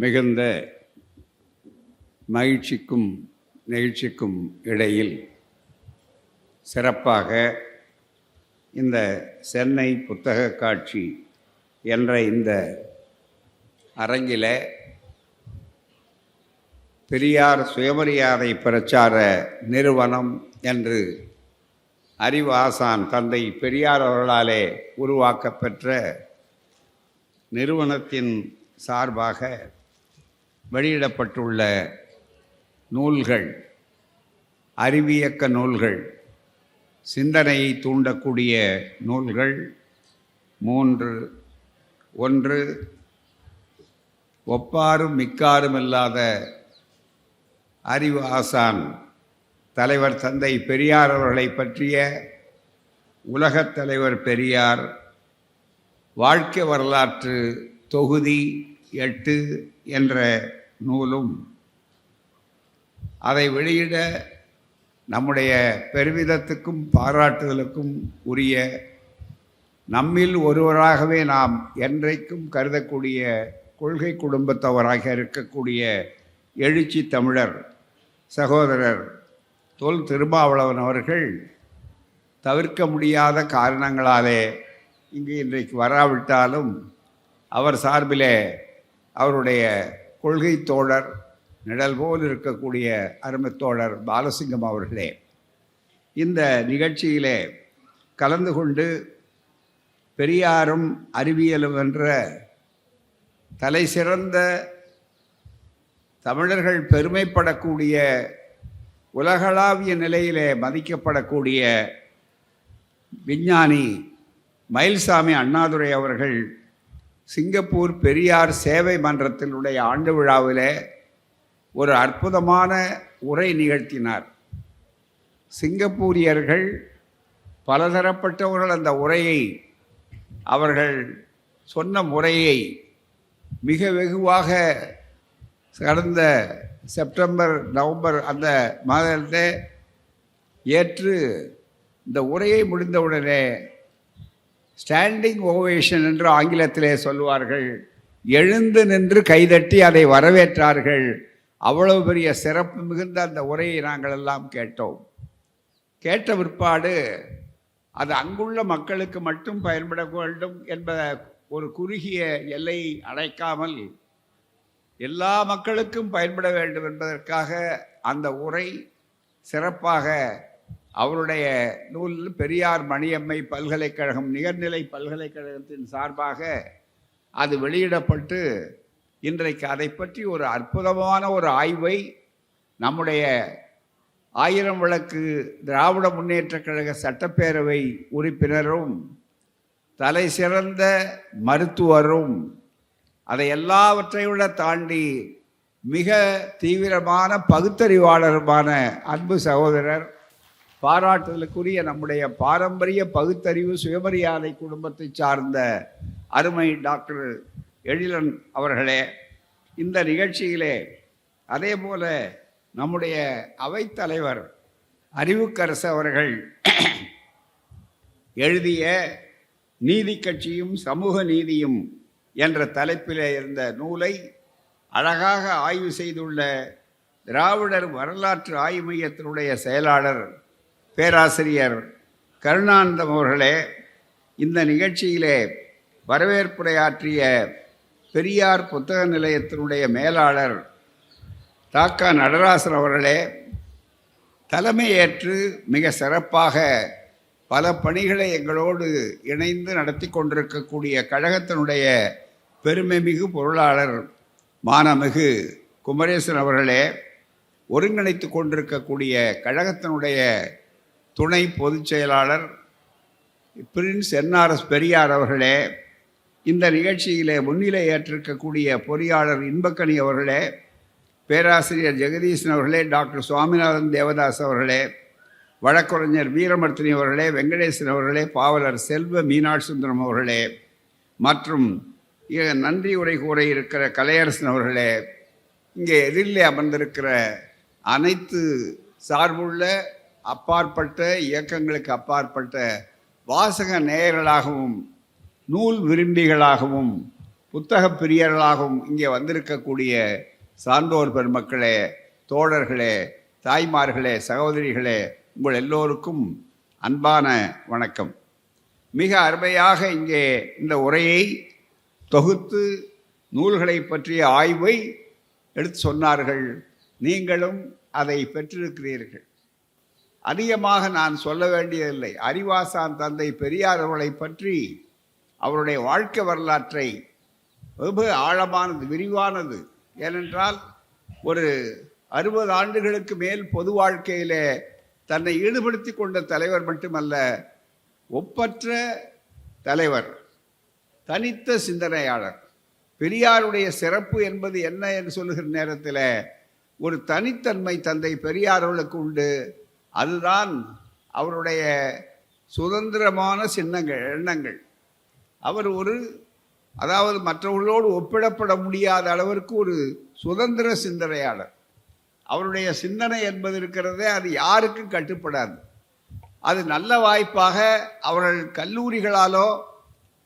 மிகுந்த மகிழ்ச்சிக்கும் நெகிழ்ச்சிக்கும் இடையில் சிறப்பாக இந்த சென்னை புத்தக காட்சி என்ற இந்த அரங்கில் பெரியார் சுயமரியாதை பிரச்சார நிறுவனம் என்று அறிவு ஆசான் தந்தை பெரியார் அவர்களாலே உருவாக்கப்பெற்ற நிறுவனத்தின் சார்பாக வெளியிடப்பட்டுள்ள நூல்கள், அறிவியக்க நூல்கள், சிந்தனையை தூண்டக்கூடிய நூல்கள் 3. 1, ஒப்பாரும் மிக்காரும் இல்லாத அறிவு ஆசான் தலைவர் தந்தை பெரியார் அவர்களை பற்றிய உலகத் தலைவர் பெரியார் வாழ்க்கை வரலாற்று தொகுதி 8 என்ற நூலும், அதை வெளியிட நம்முடைய பெருமிதத்துக்கும் பாராட்டுதலுக்கும் உரிய நம்மில் ஒருவராகவே நாம் என்றைக்கும் கருதக்கூடிய கொள்கை குடும்பத்தவராக இருக்கக்கூடிய எழுச்சி தமிழர் சகோதரர் தொல் திருமாவளவன் அவர்கள் தவிர்க்க முடியாத காரணங்களாலே இங்கு இன்றைக்கு வராவிட்டாலும் அவர் சார்பிலே அவருடைய கொள்கை தோழர், நிழல் போல் இருக்கக்கூடிய அருமைத் தோழர் பாலசிங்கம் அவர்களே இந்த நிகழ்ச்சியிலே கலந்து கொண்டு பெரியாரும் அறிவியலும் என்ற தலை சிறந்த தமிழர்கள் பெருமைப்படக்கூடிய உலகளாவிய நிலையிலே மதிக்கப்படக்கூடிய விஞ்ஞானி மயில்சாமி அண்ணாதுரை அவர்கள் சிங்கப்பூர் பெரியார் சேவை மன்றத்தினுடைய ஆண்டு விழாவிலே ஒரு அற்புதமான உரை நிகழ்த்தினார். சிங்கப்பூரியர்கள் பலதரப்பட்டவர்கள் அந்த உரையை, அவர்கள் சொன்ன முறையை மிக வெகுவாக கடந்த செப்டம்பர் நவம்பர் அந்த மாதத்தை ஏற்று இந்த உரையை முடிந்தவுடனே ஸ்டாண்டிங் ஓவேஷன் என்று ஆங்கிலத்திலே சொல்வார்கள், எழுந்து நின்று கைதட்டி அதை வரவேற்றார்கள். அவ்வளவு பெரிய சிறப்பு மிகுந்த அந்த உரையை நாங்கள் எல்லாம் கேட்டோம். கேட்ட பிற்பாடு அது அங்குள்ள மக்களுக்கு மட்டும் பயன்பட வேண்டும் என்ப ஒரு குறுகிய எல்லை அடைக்காமல் எல்லா மக்களுக்கும் பயன்பட வேண்டும் என்பதற்காக அந்த உரை சிறப்பாக அவருடைய நூலில் பெரியார் மணியம்மை பல்கலைக்கழகம், நிகர்நிலை பல்கலைக்கழகத்தின் சார்பாக அது வெளியிடப்பட்டு இன்றைக்கு அதை பற்றி ஒரு அற்புதமான ஒரு ஆய்வை நம்முடைய 1000 விளக்கு திராவிட முன்னேற்றக் கழக சட்டப்பேரவை உறுப்பினரும் தலை சிறந்த மருத்துவரும் அதை எல்லாவற்றை விட தாண்டி மிக தீவிரமான பகுத்தறிவாளருமான அன்பு சகோதரர், பாராட்டுதலுக்குரிய நம்முடைய பாரம்பரிய பகுத்தறிவு சுயமரியாதை குடும்பத்தை சார்ந்த அருமை டாக்டர் எழிலன் அவர்களே இந்த நிகழ்ச்சியிலே, அதே போல நம்முடைய அவைத்தலைவர் அறிவுக்கரசு அவர்கள் எழுதிய நீதி கட்சியும் சமூக நீதியும் என்ற தலைப்பிலே இருந்த நூலை அழகாக ஆய்வு செய்துள்ள திராவிடர் வரலாற்று ஆய்வு மையத்தினுடைய செயலாளர் பேராசிரியர் கருணானந்தம் அவர்களே இந்த நிகழ்ச்சியிலே வரவேற்புரையாற்றிய பெரியார் புத்தக நிலையத்தினுடைய மேலாளர் தாக்கா நடராசன் அவர்களே தலைமையேற்று மிக சிறப்பாக பல பணிகளை எங்களோடு இணைந்து நடத்தி கொண்டிருக்கக்கூடிய கழகத்தினுடைய பெருமைமிகு பொருளாளர் மானமிகு குமரேசன் அவர்களே, ஒருங்கிணைத்து கொண்டிருக்கக்கூடிய கழகத்தினுடைய துணை பொதுச் செயலாளர் பிரின்ஸ் NRS பெரியார் அவர்களே, இந்த நிகழ்ச்சியிலே முன்னிலை ஏற்றிருக்கக்கூடிய பொறியாளர் இன்பக்கனி அவர்களே, பேராசிரியர் ஜெகதீசன் அவர்களே, டாக்டர் சுவாமிநாதன் தேவதாஸ் அவர்களே, வழக்கறிஞர் வீரமர்த்தினி அவர்களே, வெங்கடேசன் அவர்களே, பாவலர் செல்வ மீனாட்சி சுந்தரம் அவர்களே மற்றும் நன்றி உரை கூற இருக்கிற கலையரசன் அவர்களே, இங்கே எதிரிலே அமர்ந்திருக்கிற அனைத்து சார்புள்ள அப்பாற்பட்ட இயக்கங்களுக்கு அப்பாற்பட்ட வாசக நேயர்களாகவும் நூல் விரும்பிகளாகவும் புத்தக பிரியர்களாகவும் இங்கே வந்திருக்கக்கூடிய சான்றோர் பெருமக்களே, தோழர்களே, தாய்மார்களே, சகோதரிகளே, உங்கள் எல்லோருக்கும் அன்பான வணக்கம். மிக அருமையாக இங்கே இந்த உரையை தொகுத்து நூல்களை பற்றிய ஆய்வை எடுத்து சொன்னார்கள். நீங்களும் அதை பெற்றிருக்கிறீர்கள். அதிகமாக நான் சொல்ல வேண்டியதில்லை. அறிவாசான் தந்தை பெரியார் அவர்களை பற்றி, அவருடைய வாழ்க்கை வரலாற்றை வெகு ஆழமானது, விரிவானது. ஏனென்றால் ஒரு 60 ஆண்டுகளுக்கு மேல் பொது வாழ்க்கையிலே தன்னை ஈடுபடுத்தி கொண்ட தலைவர் மட்டுமல்ல, ஒப்பற்ற தலைவர், தனித்த சிந்தனையாளர். பெரியாருடைய சிறப்பு என்பது என்ன என்று சொல்லுகிற நேரத்தில் ஒரு தனித்தன்மை தந்தை பெரியார் அவர்களுக்கு உண்டு. அதுதான் அவருடைய சுதந்திரமான எண்ணங்கள். அவர் அதாவது மற்றவர்களோடு ஒப்பிடப்பட முடியாத அளவிற்கு ஒரு சுதந்திர சிந்தனையாளர். அவருடைய சிந்தனை என்பது இருக்கிறதே, அது யாருக்கும் கட்டுப்படாது. அது நல்ல வாய்ப்பாக அவர்கள் கல்லூரிகளாலோ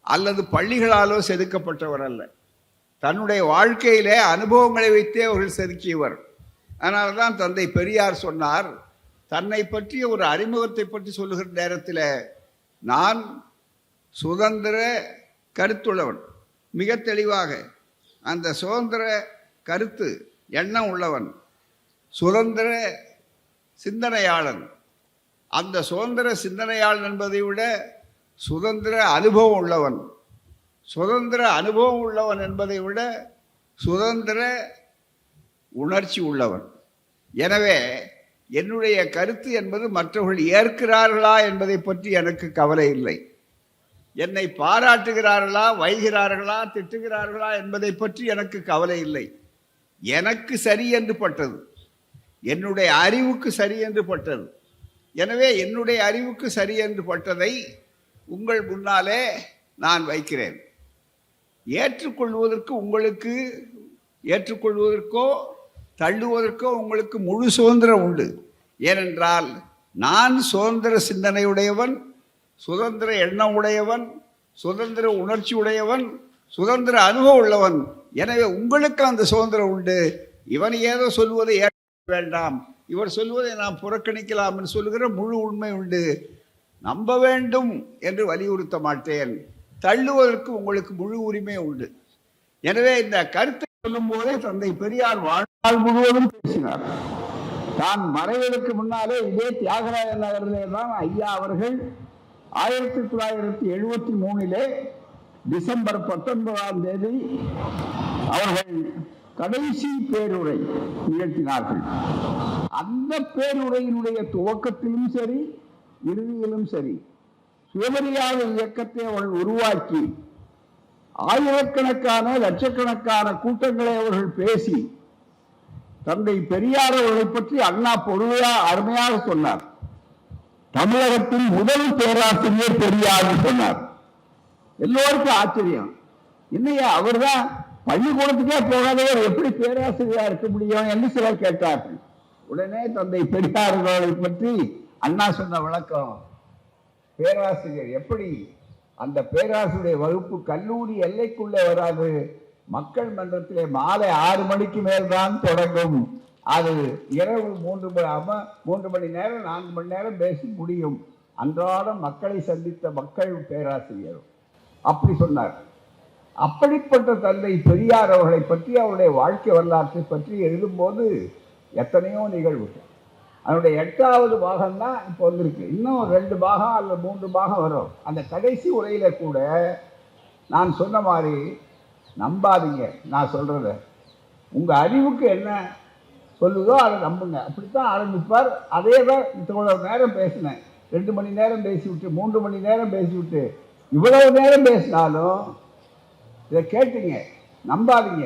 அல்லது பள்ளிகளாலோ செதுக்கப்பட்டவர் அல்ல. தன்னுடைய வாழ்க்கையிலே அனுபவங்களை வைத்தே அவர்கள் செதுக்கியவர். அதனால தான் தந்தை பெரியார் சொன்னார், தன்னை பற்றிய ஒரு அறிமுகத்தை பற்றி சொல்லுகிற நேரத்தில், நான் சுதந்திர கருத்துள்ளவன், மிக தெளிவாக அந்த சுதந்திர கருத்து எண்ணம் உள்ளவன், சுதந்திர சிந்தனையாளன். அந்த சுதந்திர சிந்தனையாளன் என்பதை விட சுதந்திர அனுபவம் உள்ளவன், சுதந்திர அனுபவம் உள்ளவன் என்பதை விட சுதந்திர உணர்ச்சி உள்ளவன். எனவே என்னுடைய கருத்து என்பது மற்றவர்கள் ஏற்கிறார்களா என்பதை பற்றி எனக்கு கவலை இல்லை. என்னை பாராட்டுகிறார்களா, வைகிறார்களா, திட்டுகிறார்களா என்பதை பற்றி எனக்கு கவலை இல்லை. எனக்கு சரி என்று பட்டது, என்னுடைய அறிவுக்கு சரி என்று பட்டது. எனவே என்னுடைய அறிவுக்கு சரி என்று பட்டதை உங்கள் முன்னாலே நான் வைக்கிறேன். ஏற்றுக்கொள்வதற்கோ தள்ளுவதற்கோ உங்களுக்கு முழு சுதந்திரம் உண்டு. ஏனென்றால் நான் சுதந்திர சிந்தனையுடையவன், சுதந்திர எண்ணம் உடையவன், சுதந்திர உணர்ச்சி உடையவன், சுதந்திர அனுபவம் உள்ளவன். எனவே உங்களுக்கு அந்த சுதந்திரம் உண்டு. இவன் ஏதோ சொல்வதை ஏற்க வேண்டாம், இவர் சொல்வதை நாம் புறக்கணிக்கலாம் என்று சொல்லுகிற முழு உண்மை உண்டு. நம்ப வேண்டும் என்று வலியுறுத்த மாட்டேன். தள்ளுவதற்கு உங்களுக்கு முழு உரிமை உண்டு. எனவே இந்த கருத்தை சொல்லும் போதே தந்தை பெரியார் வாழ்நாள் முழுவதும் பேசினார். தான் மறைவதற்கு முன்னாலே இதே தியாகராய நகரிலே தான் ஐயா அவர்கள் 1973 டிசம்பர் 19 அவர்கள் கடைசி பேருரை நிகழ்த்தினார்கள். அந்த பேருரையினுடைய துவக்கத்திலும் சரி, இறுதியிலும் சரி, சுயமரியாதை இயக்கத்தை அவர்கள் உருவாக்கி ஆயிரக்கணக்கான லட்சக்கணக்கான கூட்டங்களை அவர்கள் பேசி தந்தை பெரியார் அவர்களை பற்றி அண்ணா பொதுவா அருமையாக சொன்னார். தமிழகத்தின் முதல் பேராசிரியர் பெரியார் சொன்னார். எல்லோருக்கும் ஆச்சரியம், என்னையா அவர்தான் பள்ளிக்கூடத்துக்கே போகாதவர் எப்படி பேராசிரியரா இருக்க முடியும் என்று சிலர் கேட்டார்கள். உடனே தந்தை பெரியார் அவர்களை பற்றி அண்ணா சொன்ன விளக்கம், பேராசிரியர் எப்படி, அந்த பேராசிரியர் வகுப்பு கல்லூரி எல்லைக்குள்ளே வராது, மக்கள் மன்றத்திலே மாலை 6 மணிக்கு மேல்தான் தொடங்கும். அது இரவு 3 மணி நேரம் 4 மணி நேரம் பேசி முடியும். அன்றாடம் மக்களை சந்தித்த மக்கள் பேராசிரியர் அப்படி சொன்னார். அப்படிப்பட்ட தந்தை பெரியார் அவர்களை பற்றி, அவருடைய வாழ்க்கை வரலாற்றை பற்றி எழுதும்போது எத்தனையோ நிகழ்வுகள். அதனுடைய 8வது பாகம் தான் இப்போ வந்திருக்கு. இன்னும் 2 பாகம் அல்லது 3 பாகம் வரும். அந்த கடைசி உரையில கூட நான் சொன்ன மாதிரி நம்பாதீங்க. நான் சொல்றத உங்க அறிவுக்கு என்ன சொல்லுதோ அதை நம்புங்க. அப்படித்தான் ஆரம்பிப்பார். அதே தான் இவ்வளவு நேரம் பேசினேன், 2 மணி நேரம் பேசிவிட்டு 3 மணி நேரம் பேசிவிட்டு இவ்வளவு நேரம் பேசினாலும் இதை கேட்டீங்க, நம்பாதீங்க.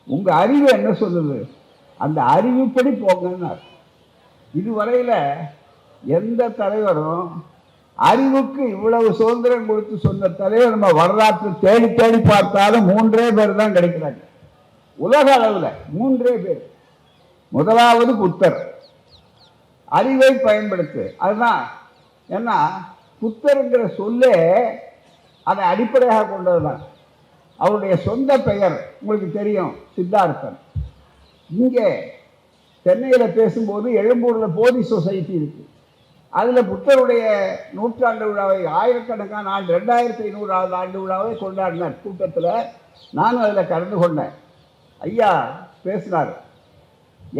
உங்க அறிவு என்ன சொல்லுது, அந்த அறிவுப்படி போங்கன்னார். இதுவரையில எந்த தலைவரும் அறிவுக்கு இவ்வளவு சுதந்திரம் கொடுத்து சொன்ன தலைவர் நம்ம வரலாற்று தேடி தேடி பார்த்தாலும் 3 பேர் தான் கிடைக்கிறாங்க. உலக அளவில் 3 பேர். முதலாவது புத்தர், அறிவை பயன்படுத்து. அதுதான். ஏன்னா புத்தருங்கிற சொல்லே அதை அடிப்படையாக கொண்டதுதான். அவருடைய சொந்த பெயர் உங்களுக்கு தெரியும், சித்தார்த்தன். இங்கே சென்னையில் பேசும்போது எழும்பூர்ல போதி சொசைட்டி இருக்கு. அதுல புத்தருடைய நூற்றாண்டு விழாவை ஆயிரக்கணக்கான ஆண்டு 2500வது ஆண்டு விழாவை கொண்டாடினார் கூட்டத்தில். நானும் அதில் கலந்து கொண்டேன். ஐயா பேசினார்.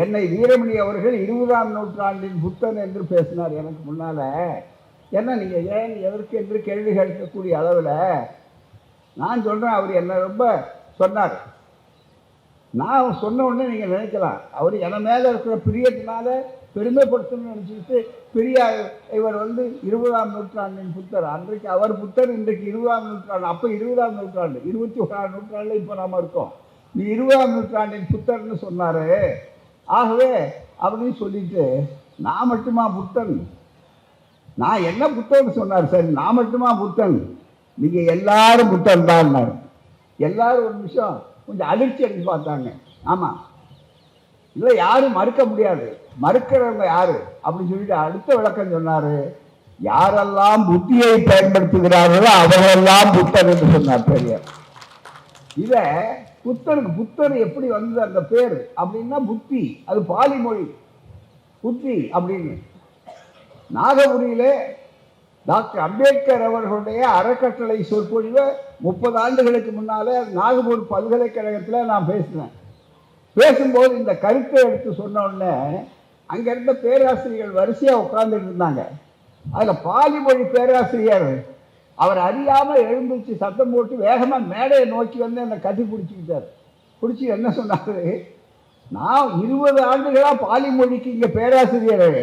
என்னை வீரமணி அவர்கள் 20ஆம் நூற்றாண்டின் புத்தன் என்று பேசினார் எனக்கு முன்னால. என்ன நீங்க ஏன் எதற்கு என்று கேள்வி கேட்கக்கூடிய அளவில் நான் சொல்றேன். அவர் என்ன ரொம்ப சொன்னார். நான் சொன்ன உடனே நீங்க நினைக்கலாம் அவர் என மேல இருக்கிற பிரியத்தினால பெருமைப்படுத்தணும்னு நினைச்சிட்டு பெரியார் இவர் 20ஆம் நூற்றாண்டின் புத்தர். அன்றைக்கு அவர் புத்தர், இன்றைக்கு 20ஆம் நூற்றாண்டு. அப்போ 20ஆம் நூற்றாண்டு, 21ஆம் நூற்றாண்டுல இப்போ நாம இருக்கோம். நீ 20ஆம் நூற்றாண்டின் புத்தர்னு சொன்னாரு. ஆகவே அப்படின்னு சொல்லிட்டு நான் மட்டுமா புத்தன், நான் என்ன புத்தன் சொன்னார். சரி நான் மட்டுமா புத்தன், நீங்க எல்லாரும் புத்தன் தான். எல்லாரும் ஒரு நிமிஷம் கொஞ்சம் அதிர்ச்சி அடிச்சு பார்த்தாங்க. ஆமா இல்லை யாரும் மறுக்க முடியாது, மறுக்கிறவங்க யாரு அப்படின்னு சொல்லிட்டு அடுத்த விளக்கம் சொன்னாரு. யாரெல்லாம் புத்தியை பயன்படுத்துகிறார்களோ அவர்களெல்லாம் புத்தர் என்று சொன்னார் பெரியார். இத புத்தர் எப்படி வந்தது அந்த பேர் அப்படின்னா புத்தி, அது பாலி மொழி புத்தி அப்படின்னு. நாகபுரியிலே டாக்டர் அம்பேத்கர் அவர்களுடைய அறக்கட்டளை சொற்பொழிவை 30 ஆண்டுகளுக்கு முன்னாலே நாகபூர் பல்கலைக்கழகத்தில் நான் பேசினேன். பேசும்போது இந்த கருத்தை எடுத்து சொன்ன உடனே அங்க இருந்த பேராசிரியர்கள் வரிசையா உட்கார்ந்துட்டு இருந்தாங்க. அதுல பாலி மொழி பேராசிரியர் அவர் அறியாம எழுந்துச்சு சத்தம் போட்டு வேகமா மேடையை நோக்கி வந்து என்னை கட்டி பிடிச்சிக்கிட்டார். பிடிச்சி என்ன சொன்னாரு, நான் 20 ஆண்டுகளா பாலி மொழிக்கு இங்க பேராசிரியர்,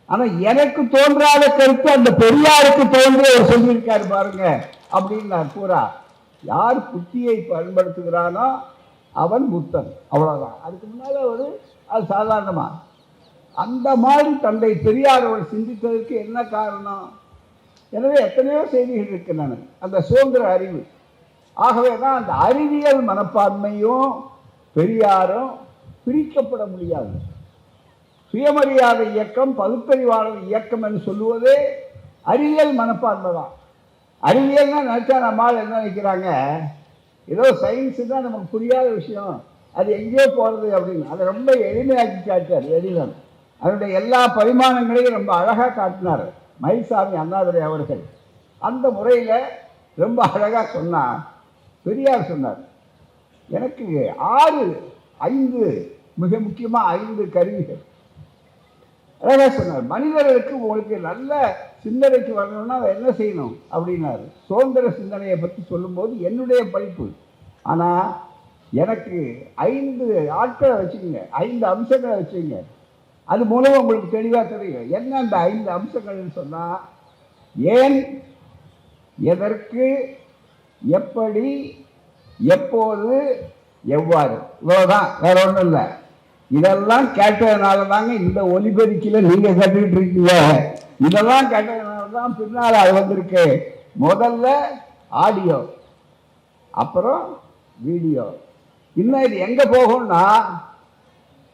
ஆனா எனக்கு தோன்றாத கருத்து அந்த பெரியாருக்கு தோன்றி அவர் சொல்லியிருக்காரு பாருங்க அப்படின்னு நான் கூறா. யார் புத்தியை பயன்படுத்துகிறானோ அவன் புத்தன், அவ்வளவுதான். அதுக்கு முன்னால அது சாதாரணமா அந்த மாதிரி தந்தை பெரியார் அவர் சிந்தித்ததற்கு என்ன காரணம்? எனவே எத்தனையோ செய்திகள் இருக்கின்றன. அந்த சுதந்திர அறிவு. ஆகவே தான் அந்த அறிவியல் மனப்பான்மையும் பெரியாரும் பிரிக்கப்பட முடியாது. சுயமரியாதை இயக்கம், பகுத்தறிவாளர் இயக்கம் என்று சொல்லுவதே அறிவியல் மனப்பான்மை தான். அறிவியல்னா நினைச்சா நம்மால் என்ன நினைக்கிறாங்க, ஏதோ சயின்ஸ் தான் நமக்கு புரியாத விஷயம், அது எங்கேயோ போகிறது அப்படின்னு. அதை ரொம்ப எளிமையாக்கி காட்டார் எழிலன். அதனுடைய எல்லா பரிமாணங்களையும் ரொம்ப அழகாக காட்டினார் மயில்சாமி அண்ணாதுரை அவர்கள். அந்த முறையில் ரொம்ப அழகாக சொன்னார். பெரியார் சொன்னார், எனக்கு 5 மிக முக்கியமாக 5 கருவிகள் அழகாக சொன்னார். மனிதர்களுக்கு உங்களுக்கு நல்ல சிந்தனைக்கு வரணும்னா அதை என்ன செய்யணும் அப்படின்னாரு. சுதந்திர சிந்தனையை பற்றி சொல்லும்போது என்னுடைய படிப்பு, ஆனால் எனக்கு 5 ஆட்களை வச்சுக்கோங்க, 5 அம்சங்களை வச்சுக்கோங்க, அது மூலம் உங்களுக்கு தெளிவாக தெரியும். என்ன அந்த 5 அம்சங்கள்னு சொன்னால், ஏன், எதற்கு, எப்படி, எப்போது, எவ்வாறு, இவ்வளோதான், வேற ஒன்றும் இல்லை. இதெல்லாம் கேட்டதுனால தாங்க இந்த ஒலிபெருக்கில் நீங்க கேட்டுக்கிட்டு இருக்கீங்க. இதெல்லாம் கேட்டதுனால தான் பின்னால் அது வந்திருக்கு. முதல்ல ஆடியோ, அப்புறம் வீடியோ. இன்னும் இது எங்க போகும்னா,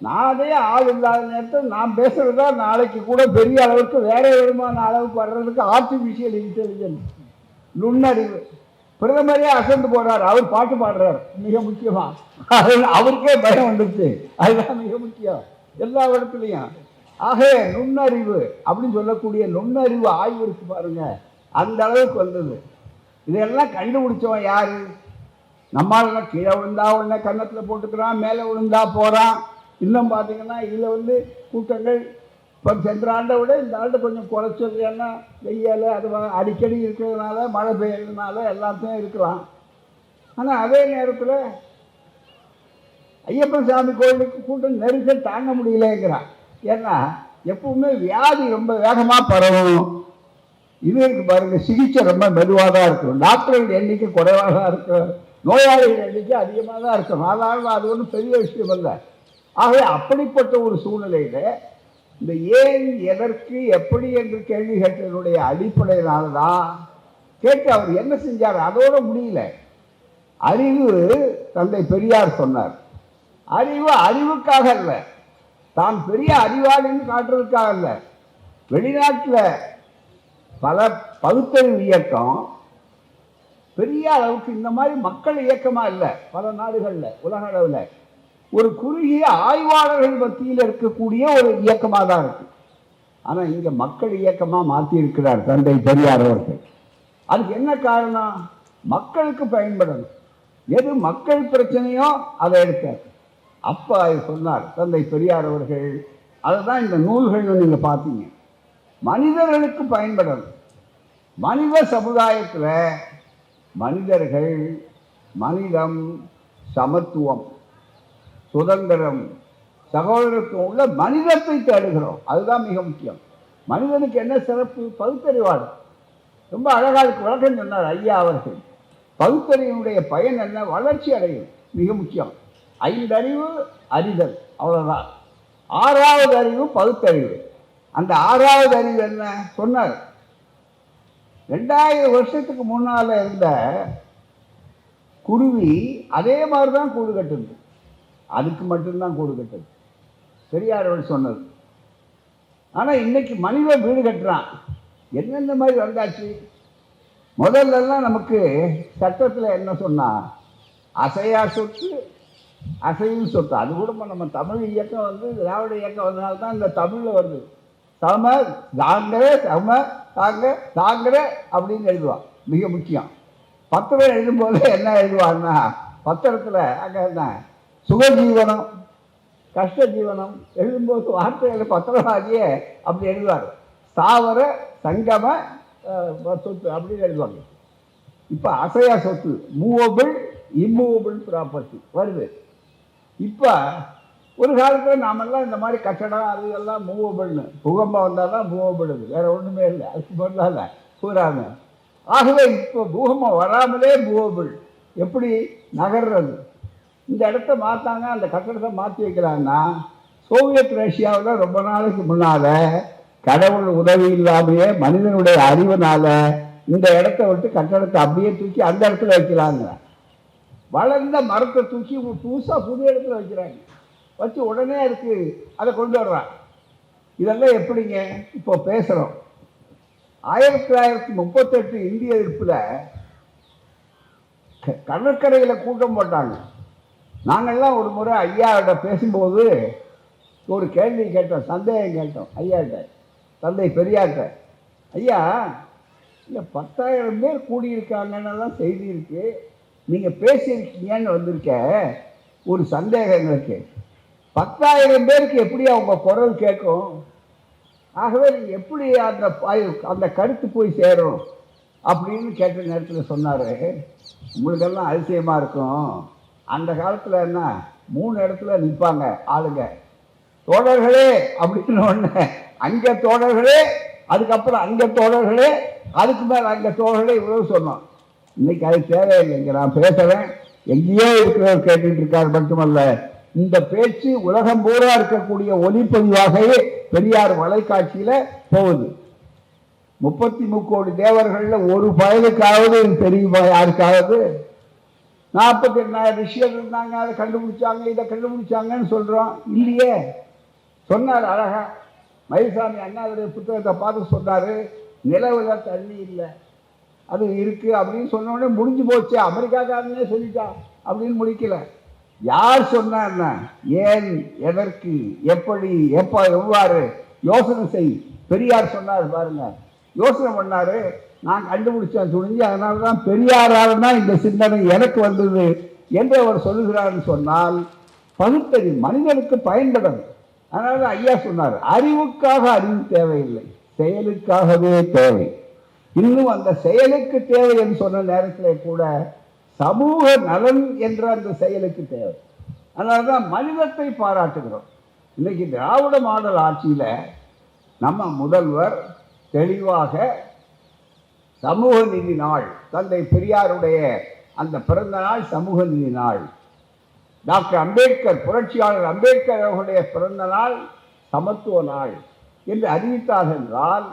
நானே ஆள் இல்லாத நேரத்தில் நான் பேசுறதா நாளைக்கு கூட பெரிய அளவுக்கு வேற விதமான அளவுக்கு வர்றதுக்கு ஆர்டிபிஷியல் இன்டெலிஜென்ஸ், நுண்ணறிவு. பிரதமரே அசந்து போறார், அவர் பாட்டு பாடுறார். மிக முக்கியமா அவருக்கே பயம் வந்துருச்சு. அதுதான் மிக முக்கியம் எல்லா இடத்துலையும். ஆக நுண்ணறிவு அப்படின்னு சொல்லக்கூடிய நுண்ணறிவு ஆய்வு இருக்கு பாருங்க, அந்த அளவுக்கு வந்தது. இதெல்லாம் கண்டுபிடிச்சவன் யாரு? நம்மளால கீழே விழுந்தா உடனே கன்னத்தில் போட்டுக்கிறான், மேலே விழுந்தா போறான். இன்னும் பார்த்தீங்கன்னா இதில் கூட்டங்கள் இப்போ சென்ற ஆண்டை விட இந்த ஆண்டு கொஞ்சம் குறைச்சது. ஏன்னா வெயில் அது அடிக்கடி இருக்கிறதுனால, மழை பெய்யறதுனால எல்லாத்தையும் இருக்கலாம். ஆனால் அதே நேரத்தில் ஐயப்பன் சாமி கோயிலுக்கு கூட்டம் நெரிசல் தாங்க முடியலங்கிறான். ஏன்னா எப்பவுமே வியாதி ரொம்ப வேகமாக பரவும். இது இருக்கு பாருங்க, சிகிச்சை ரொம்ப மெதுவாக தான் இருக்கும், டாக்டர்கள் எண்ணிக்கை குறைவாக தான் இருக்கும், நோயாளிகள் எண்ணிக்கை அதிகமாக தான் இருக்கும். அதனால அது ஒன்றும் பெரிய விஷயம் இல்லை. ஆகவே அப்படிப்பட்ட ஒரு சூழ்நிலையில் இந்த ஏன், எதற்கு, எப்படி என்று கேள்வி கேட்டதனுடைய அடிப்படையினால்தான் கேட்டு அவர் என்ன செஞ்சார். அதோட முடியல. அறிவு, தந்தை பெரியார் சொன்னார், அறிவு அறிவுக்காக அல்ல, தான் பெரிய அறிவாளின்னு காட்டுறதுக்காக அல்ல. வெளிநாட்டில் பல பகுத்தறிவு இயக்கம் பெரிய அளவுக்கு இந்த மாதிரி மக்கள் இயக்கமா இல்லை. பல நாடுகளில் உலக அளவில் ஒரு குறுகிய ஆய்வாளர்கள் மத்தியில் இருக்கக்கூடிய ஒரு இயக்கமாக தான் இருக்கு. ஆனால் இங்கே மக்கள் இயக்கமாக மாற்றி இருக்கிறார் தந்தை பெரியார் அவர்கள். அதுக்கு என்ன காரணம்? மக்களுக்கு பயன்படணும். எது மக்கள் பிரச்சனையோ அதை எடுத்தார். அப்போ சொன்னார் தந்தை பெரியார் அவர்கள். அதுதான் இந்த நூல்கள் நீங்கள் பார்த்தீங்க. மனிதர்களுக்கு பயன்படணும். மனித சமுதாயத்தில் மனிதர்கள், மனிதம், சமத்துவம், சுதந்திரம், சகோதரத்துவம் உள்ள மனிதத்தை தேடுகிறோம். அதுதான் மிக முக்கியம். மனிதனுக்கு என்ன சிறப்பு? பகுத்தறிவாளர். ரொம்ப அழகாக விளக்கம் சொன்னார் ஐயா அவர்கள். பகுத்தறிவினுடைய பயன் என்ன? வளர்ச்சி அடையும். மிக முக்கியம். 5 அறிவு அறிதல், அவ்வளோதான். 6வது அறிவு பகுத்தறிவு. அந்த 6வது அறிவு என்ன சொன்னார்? 2000 வருஷத்துக்கு முன்னால் இருந்த குருவி அதே மாதிரி தான் கூடு கட்டுது. அதுக்கு மட்டும்தான் கூடு கட்டுது. பெரியார் சொன்னது. ஆனால் இன்னைக்கு மனிதன் வீடு கட்டுறான். என்னென்ன மாதிரி வந்தாச்சு? முதல்லலாம் நமக்கு சட்டத்தில் என்ன சொன்னா, அசையா சொத்து, அசையும் சொத்து. அது கூட நம்ம தமிழ் இயக்கம் திராவிட இயக்கம் வந்தனால்தான் இந்த தமிழில் வருது. சம தாங்கிற, சம தாங்க தாங்கிற அப்படின்னு எழுதுவான். மிக முக்கியம். பத்திரம் எழுதும்போது என்ன எழுதுவான்னா, பத்திரத்தில் அங்கே என்ன சுகஜீவனம், கஷ்ட ஜீவனம் எழுதும்போது வார்த்தைகள் பத்திரமாகியே அப்படி எழுதுவார். சாவர சங்கம சொத்து அப்படின்னு எழுதுவாங்க. இப்போ அசையா சொத்து, மூவபிள் இம்மூவபிள் ப்ராப்பர்ட்டி வருது. இப்போ ஒரு காலத்தில் நாமெல்லாம் இந்த மாதிரி கட்டடம் அது எல்லாம் மூவபிள்னு, பூகம்பம் வந்தால் தான் மூவபிள். வேற ஒன்றுமே இல்லை. அதுக்கு பதிலாக பூராம. ஆகவே இப்போ பூகம்பம் வராமலே மூவபிள். எப்படி நகர்றது? இந்த இடத்த மாற்றாங்க, அந்த கட்டடத்தை மாற்றி வைக்கிறாங்கன்னா, சோவியத் ரஷ்யாவில் ரொம்ப நாளைக்கு முன்னால் கடவுள் உதவி இல்லாமையே மனிதனுடைய அறிவுனால இந்த இடத்த விட்டு கட்டடத்தை அப்படியே தூக்கி அந்த இடத்துல வைக்கிறாங்க. வளர்ந்த மரத்தை தூக்கி புதுசாக புது இடத்துல வைக்கிறாங்க. வச்சு உடனே அதுக்கு அதை கொண்டு வர்றாங்க. இதெல்லாம் எப்படிங்க? இப்போ பேசுகிறோம். 1938 இந்திய எதிர்ப்பில் கடற்கரையில் கூட்டம் போட்டாங்க. நாங்கள்லாம் ஒரு முறை ஐயாவிட பேசும்போது ஒரு கேள்வி கேட்டோம், சந்தேகம் கேட்டோம் ஐயாட்ட, தந்தை பெரியார்கிட்ட. ஐயா, இல்லை 10,000 பேர் கூடியிருக்காங்கன்னு தான் செய்தி இருக்கு, நீங்கள் பேசியிருக்கீங்கன்னு வந்திருக்க. ஒரு சந்தேகம் எங்களுக்கு. 10,000 பேருக்கு எப்படி அவங்க குரல் கேட்கும்? ஆகவே நீங்கள் எப்படி அந்த கருத்து போய் சேரும் அப்படின்னு கேட்ட நேரத்தில் சொன்னார், உங்களுக்கெல்லாம் அதிசயமாக இருக்கும். அந்த காலத்தில் என்ன 3 இடத்துல நிற்பாங்க ஆளுங்க. தோழர்களே அப்படின்னு ஒன்று, அங்கே தோழர்களே, அதுக்கப்புறம் அங்கே தோழர்களே, அதுக்கு மேலே அங்கே தோழர்களே, இவ்வளவு சொன்னோம். இன்னைக்கு அது தேவையில்லைங்க. நான் பேசுகிறேன், எங்கேயோ இருக்கிறவர் கேட்டுட்டு இருக்கார் மட்டுமல்ல, இந்த பேச்சு உலகம் பூரா இருக்கக்கூடிய ஒலிப்பதிவாகவே பெரியார் வலைக்காட்சியில் போகுது. 33 கோடி தேவர்களில் ஒரு பயலுக்காவது தெரியுமா யாருக்காவது? 48,000 ரிஷியர் இருந்தாங்க, அதை கண்டுபிடிச்சாங்க, இதை கண்டுபிடிச்சாங்கன்னு சொல்கிறோம் இல்லையே. சொன்னார் அழகா, மயில்சாமி அண்ணாவுடைய புத்தகத்தை பார்த்து சொன்னார், நிலவில் தண்ணி இல்லை, அது இருக்குது அப்படின்னு சொன்னோடனே முடிஞ்சு போச்சு, அமெரிக்காக்காரனே சொல்லிட்டா அப்படின்னு முடிக்கல. யார் சொன்னார்னா, ஏன், எதற்கு, எப்படி, எப்போ, எவ்வாறு யோசனை செய். பெரியார் சொன்னார் பாருங்க, யோசனை பண்ணார், நான் கண்டுபிடிச்சேன் துணிஞ்சு, அதனால தான் பெரியாரால் தான் இந்த சிந்தனை எனக்கு வந்தது என்று அவர் சொல்லுகிறார்னு சொன்னால், பகுத்தறிவு மனிதனுக்கு பயன்படும். அதனால ஐயா சொன்னார், அறிவுக்காக அறிவு தேவையில்லை, செயலுக்காகவே தேவை. இன்னும் அந்த செயலுக்கு தேவை என்று சொன்ன நேரத்தில் கூட சமூக நலன் என்ற அந்த செயலுக்கு தேவை. அதனால தான் மனிதத்தை பாராட்டுகிறோம். இன்னைக்கு திராவிட மாடல் ஆட்சியில் நம்ம முதல்வர் தெளிவாக சமூக நீதி நாள், தந்தை பெரியாருடைய அந்த பிறந்த நாள் சமூக நீதி நாள், டாக்டர் அம்பேத்கர், புரட்சியாளர் அம்பேத்கர் அவர்களுடைய பிறந்த நாள் சமத்துவ நாள் என்று அறிவித்தார் என்றால்,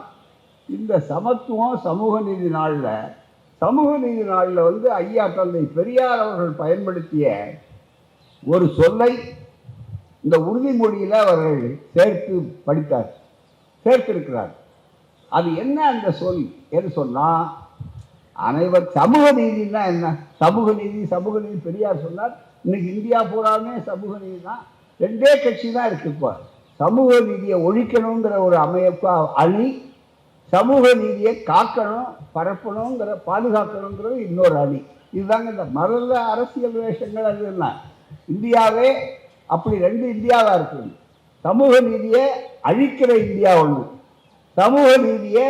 இந்த சமத்துவம் சமூக நீதி நாளில் ஐயா தந்தை பெரியார் அவர்கள் பயன்படுத்திய ஒரு சொல்லை இந்த உறுதிமொழியில் அவர்கள் சேர்த்திருக்கிறார். அது என்ன அந்த சொல் என்று சொன்னால், அனைவர் சமூக நீதினா என்ன? சமூக நீதி பெரியார் சொன்னார். இன்னைக்கு இந்தியா பூராமே சமூக நீதி தான். ரெண்டே கட்சி தான் இருக்கு. இப்போ சமூக நீதியை ஒழிக்கணுங்கிற ஒரு அமைப்பு அணி, சமூக நீதியை காக்கணும், பரப்பணுங்கிற, பாதுகாக்கணுங்கிறது இன்னொரு அணி. இதுதாங்க இந்த மரல அரசியல் வேஷங்கள். அதுன்னா இந்தியாவே அப்படி ரெண்டு இந்தியாவா இருக்கு. சமூக நீதியை அழிக்கிற இந்தியா ஒன்று, சமூக நீதியை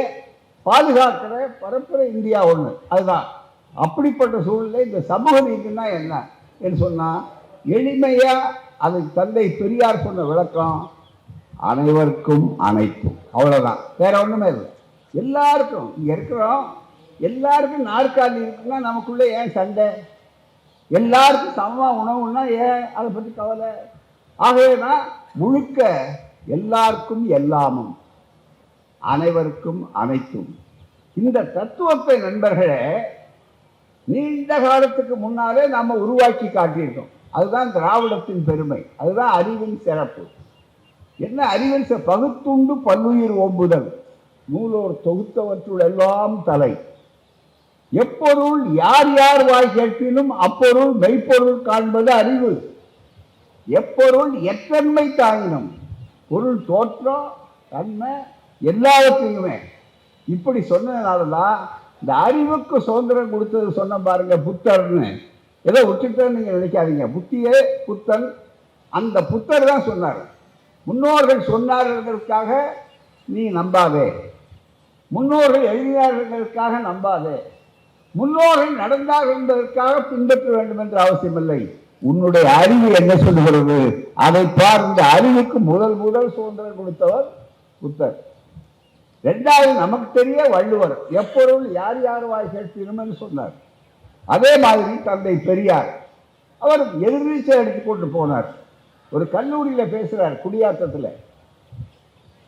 பாதுகாக்கிற பரப்புற இந்தியா ஒன்று. அதுதான். அப்படிப்பட்ட சூழ்நிலை இந்த சமூக நீதினா என்ன என்று சொன்னா, எளிமையா அதுக்கு தந்தை பெரியார் சொன்ன விளக்கம் அனைவருக்கும் அனைத்தும், அவ்வளவுதான். வேற ஒண்ணுமே இல்லை. எல்லாருக்கும் இங்க இருக்கிறோம், எல்லாருக்கும் நாற்காலி இருக்குன்னா நமக்குள்ள ஏன் சண்டை? எல்லாருக்கும் சமமா உணவுன்னா ஏன் அதை பற்றி கவலை? ஆகவேதான் முழுக்க எல்லாருக்கும் எல்லாமும், அனைவருக்கும் அனைத்தும். இந்த தத்துவத்தை நண்பர்களே நீண்ட காலத்துக்கு முன்னாலே நாம உருவாக்கி காட்டியிருக்கோம். அதுதான் திராவிடத்தின் பெருமை, அதுதான் அறிவின் சிறப்பு. என்ன அறிவின் பகுத்துண்டு பல்லுயிர் ஓம்புதல், நூலோர் தொகுத்தவற்றுள் எல்லாம் தலை. எப்பொருள் யார் யார் வாய் கேட்பினும் அப்பொருள் மெய்ப்பொருள் காண்பது அறிவு. எப்பொருள் எத்தன்மை தாயினும், பொருள் தோற்றம் தன்மை எல்லாவற்றையுமே. இப்படி சொன்னதுனாலதான் இந்த அறிவுக்கு சுதந்திரம் கொடுத்தது சொன்ன பாருங்க புத்தர்னு. ஏதோ விட்டுட்டேன்னு நீங்க நினைக்காதீங்க. புத்தியே புத்தன், அந்த புத்தர் தான் சொன்னார். முன்னோர்கள் சொன்னார்களுக்காக நீ நம்பாதே, முன்னோர்கள் எழுதினார்களுக்காக நம்பாதே, முன்னோர்கள் நடந்தார்கள் என்பதற்காக பின்பற்ற வேண்டும் என்ற அவசியமில்லை. உன்னுடைய அறிவு என்ன சொல்லுகிறது அதை பார். இந்த அறிவுக்கு முதல் சுதந்திரம் கொடுத்தவர் புத்தர். இரண்டாவது நமக்கு தெரிய வள்ளுவர், எப்பொருள் யார் யார் வாய் கேட்பினும் சொன்னார். அதே மாதிரி தந்தை பெரியார், அவர் எதிர்நீச்சல் எடுத்துக்கொண்டு போனார். ஒரு கல்லூரியில பேசுறார், குடியாத்தத்தில்.